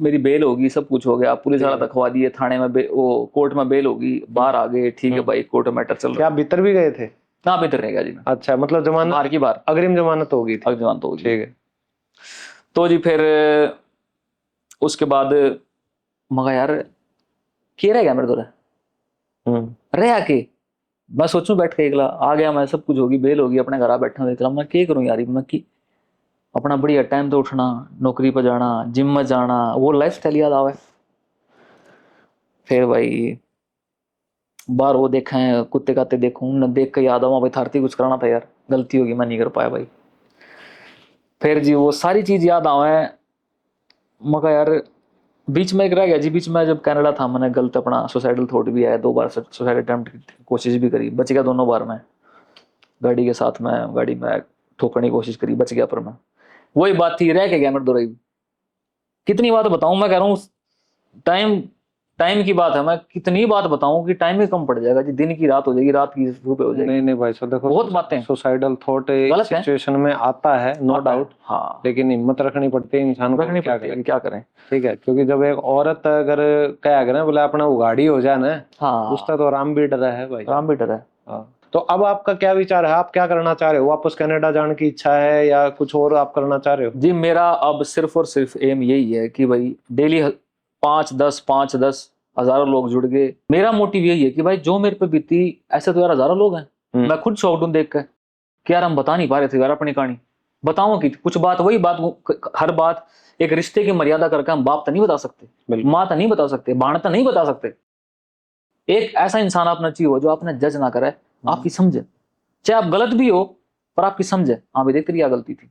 मेरी बेल होगी, सब कुछ हो गया, पुलिस वाला रखवा दिए थाने में, वो कोर्ट में बेल होगी, बाहर आ गए। ठीक है भाई, कोर्ट मैटर चल रहा है। क्या आप भीतर भी गए थे? ना भीतर रहेगा जी मैं। अच्छा, मतलब जमानत बाहर की बार अग्रिम जमानत होगी थी। अग्रिम जमानत होगी। ठीक है। तो जी फिर उसके बाद मगा यार के रह गया मेरे तो रह आके मैं सोचूं बैठ के एकला आ गया मैं, सब कुछ होगी, बेल होगी, अपने घर आ बैठा हूँ एकला, मैं क्या करूं यार, मैं की अपना बढ़िया टाइम तो उठना, नौकरी पर जाना, जिम में जाना, वो लाइफ स्टाइल याद आवे। फिर भाई बाहर वो देखा है, कुत्ते काते देखूं न, देख के याद आवा भाई थारती कुछ कराना था यार, गलती होगी मैं नहीं कर पाया भाई। फिर जी वो सारी चीज याद आवे, मगर यार बीच में एक रह गया जी, बीच में जब कनाडा था मैंने गलत अपना सुसाइडल थॉट भी आया, 2 बार सुसाइड अटेम्प्ट की कोशिश भी करी, बच गया दोनों बार। मैं गाड़ी के साथ में गाड़ी में ठोकने की कोशिश करी, बच गया, पर मैं वही बात थी, रह के गया मेरे दोराई। कितनी बात बताऊं, मैं कह रहा हूँ टाइम टाइम की बात है, मैं कितनी बात बताऊं कि टाइम ही कम पड़ जाएगा जी, दिन की रात हो जाएगी, रात की सुबह हो जाएगी। नहीं भाई साहब, देखो बहुत बातें सुसाइडल थॉट एक सिचुएशन में आता है, नो डाउट। हाँ, लेकिन हिम्मत रखनी पड़ती है इंसान को, क्या करें। ठीक है, क्योंकि जब एक औरत अगर क्या करें बोले अपना उगाड़ी हो जाए ना, हाँ, उसका तो आराम भी डर है भाई, आराम भी डर है। हाँ। तो अब आपका क्या विचार है, आप क्या करना चाह रहे हो? वापस कनाडा जाने की इच्छा है या कुछ और आप करना चाह रहे हो? जी मेरा अब सिर्फ और सिर्फ एम यही है कि भाई डेली 5-10 हजारों लोग जुड़ गए। मेरा मोटिव यही है कि भाई जो मेरे पे बीती, ऐसे तो यार हजारों लोग हैं, मैं खुद शॉक्ड हूं देख कर कि यार हम बता नहीं पा रहे थे यार अपनी कहानी। बताओ कि कुछ बात, वही बात, हर बात एक रिश्ते की मर्यादा करके हम बाप तो नहीं बता सकते, माँ तो नहीं बता सकते, बाण तो नहीं बता सकते। एक ऐसा इंसान अपना चाहिए हो जो आपने जज ना करे, आपकी समझे, चाहे आप गलत भी हो पर आपकी समझे, हाँ भाई देख तेरी क्या गलती थी,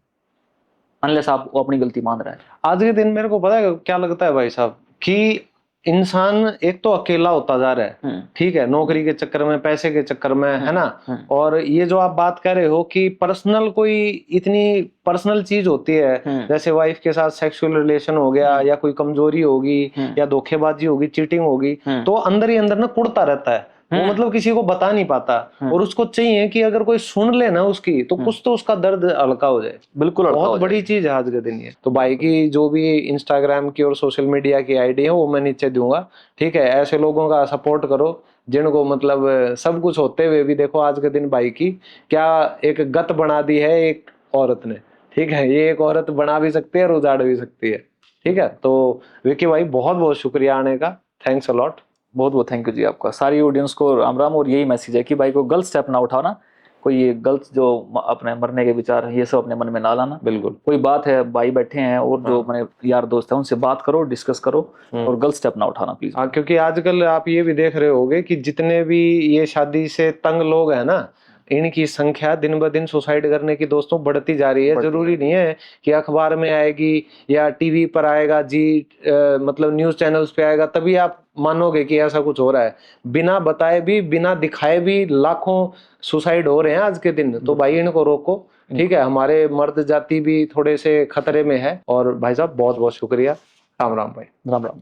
अनलेस आप वो अपनी गलती मान रहा है। आज के दिन मेरे को पता है क्या लगता है भाई साहब, कि इंसान एक तो अकेला होता जा रहा है, ठीक है, नौकरी के चक्कर में, पैसे के चक्कर में, है ना। और ये जो आप बात कर रहे हो कि पर्सनल कोई इतनी पर्सनल चीज होती है, जैसे वाइफ के साथ सेक्सुअल रिलेशन हो गया, या कोई कमजोरी होगी, या धोखेबाजी होगी, चीटिंग होगी, तो अंदर ही अंदर ना कुड़ता रहता है वो, मतलब किसी को बता नहीं पाता, और उसको चाहिए कि अगर कोई सुन ले ना उसकी, तो कुछ तो उसका दर्द हल्का हो जाए। बिल्कुल, बहुत बड़ी चीज है आज के दिन ये। तो भाई की जो भी इंस्टाग्राम की और सोशल मीडिया की आईडी है वो मैं नीचे दूंगा, ठीक है। ऐसे लोगों का सपोर्ट करो जिनको मतलब सब कुछ होते हुए भी देखो आज के दिन भाई की क्या एक गत बना दी है एक औरत ने, ठीक है। ये एक औरत बना भी सकती है और उजाड़ भी सकती है, ठीक है। तो विकी भाई बहुत बहुत शुक्रिया आने का, थैंक्स अ लॉट। बहुत बहुत थैंक यू जी आपका, सारी ऑडियंस को राम राम। और यही मैसेज है कि भाई को गलत स्टेप ना उठाना, कोई ये गलत जो अपने मरने के विचार है ये सब अपने मन में ना लाना। बिल्कुल, कोई बात है, भाई बैठे हैं और जो अपने यार दोस्त हैं उनसे बात करो, डिस्कस करो, और गलत स्टेप ना उठाना प्लीज। हाँ, क्योंकि आजकल आप ये भी देख रहे होगे कि जितने भी ये शादी से तंग लोग हैं ना, इनकी संख्या दिन ब दिन सुसाइड करने की दोस्तों बढ़ती जा रही है। जरूरी नहीं है कि अखबार में आएगी या टीवी पर आएगा जी, मतलब न्यूज चैनल्स पे आएगा तभी आप मानोगे कि ऐसा कुछ हो रहा है। बिना बताए भी, बिना दिखाए भी लाखों सुसाइड हो रहे हैं आज के दिन। तो भाई इनको रोको, ठीक है। हमारे मर्द जाति भी थोड़े से खतरे में है। और भाई साहब बहुत बहुत शुक्रिया, राम राम भाई, राम राम।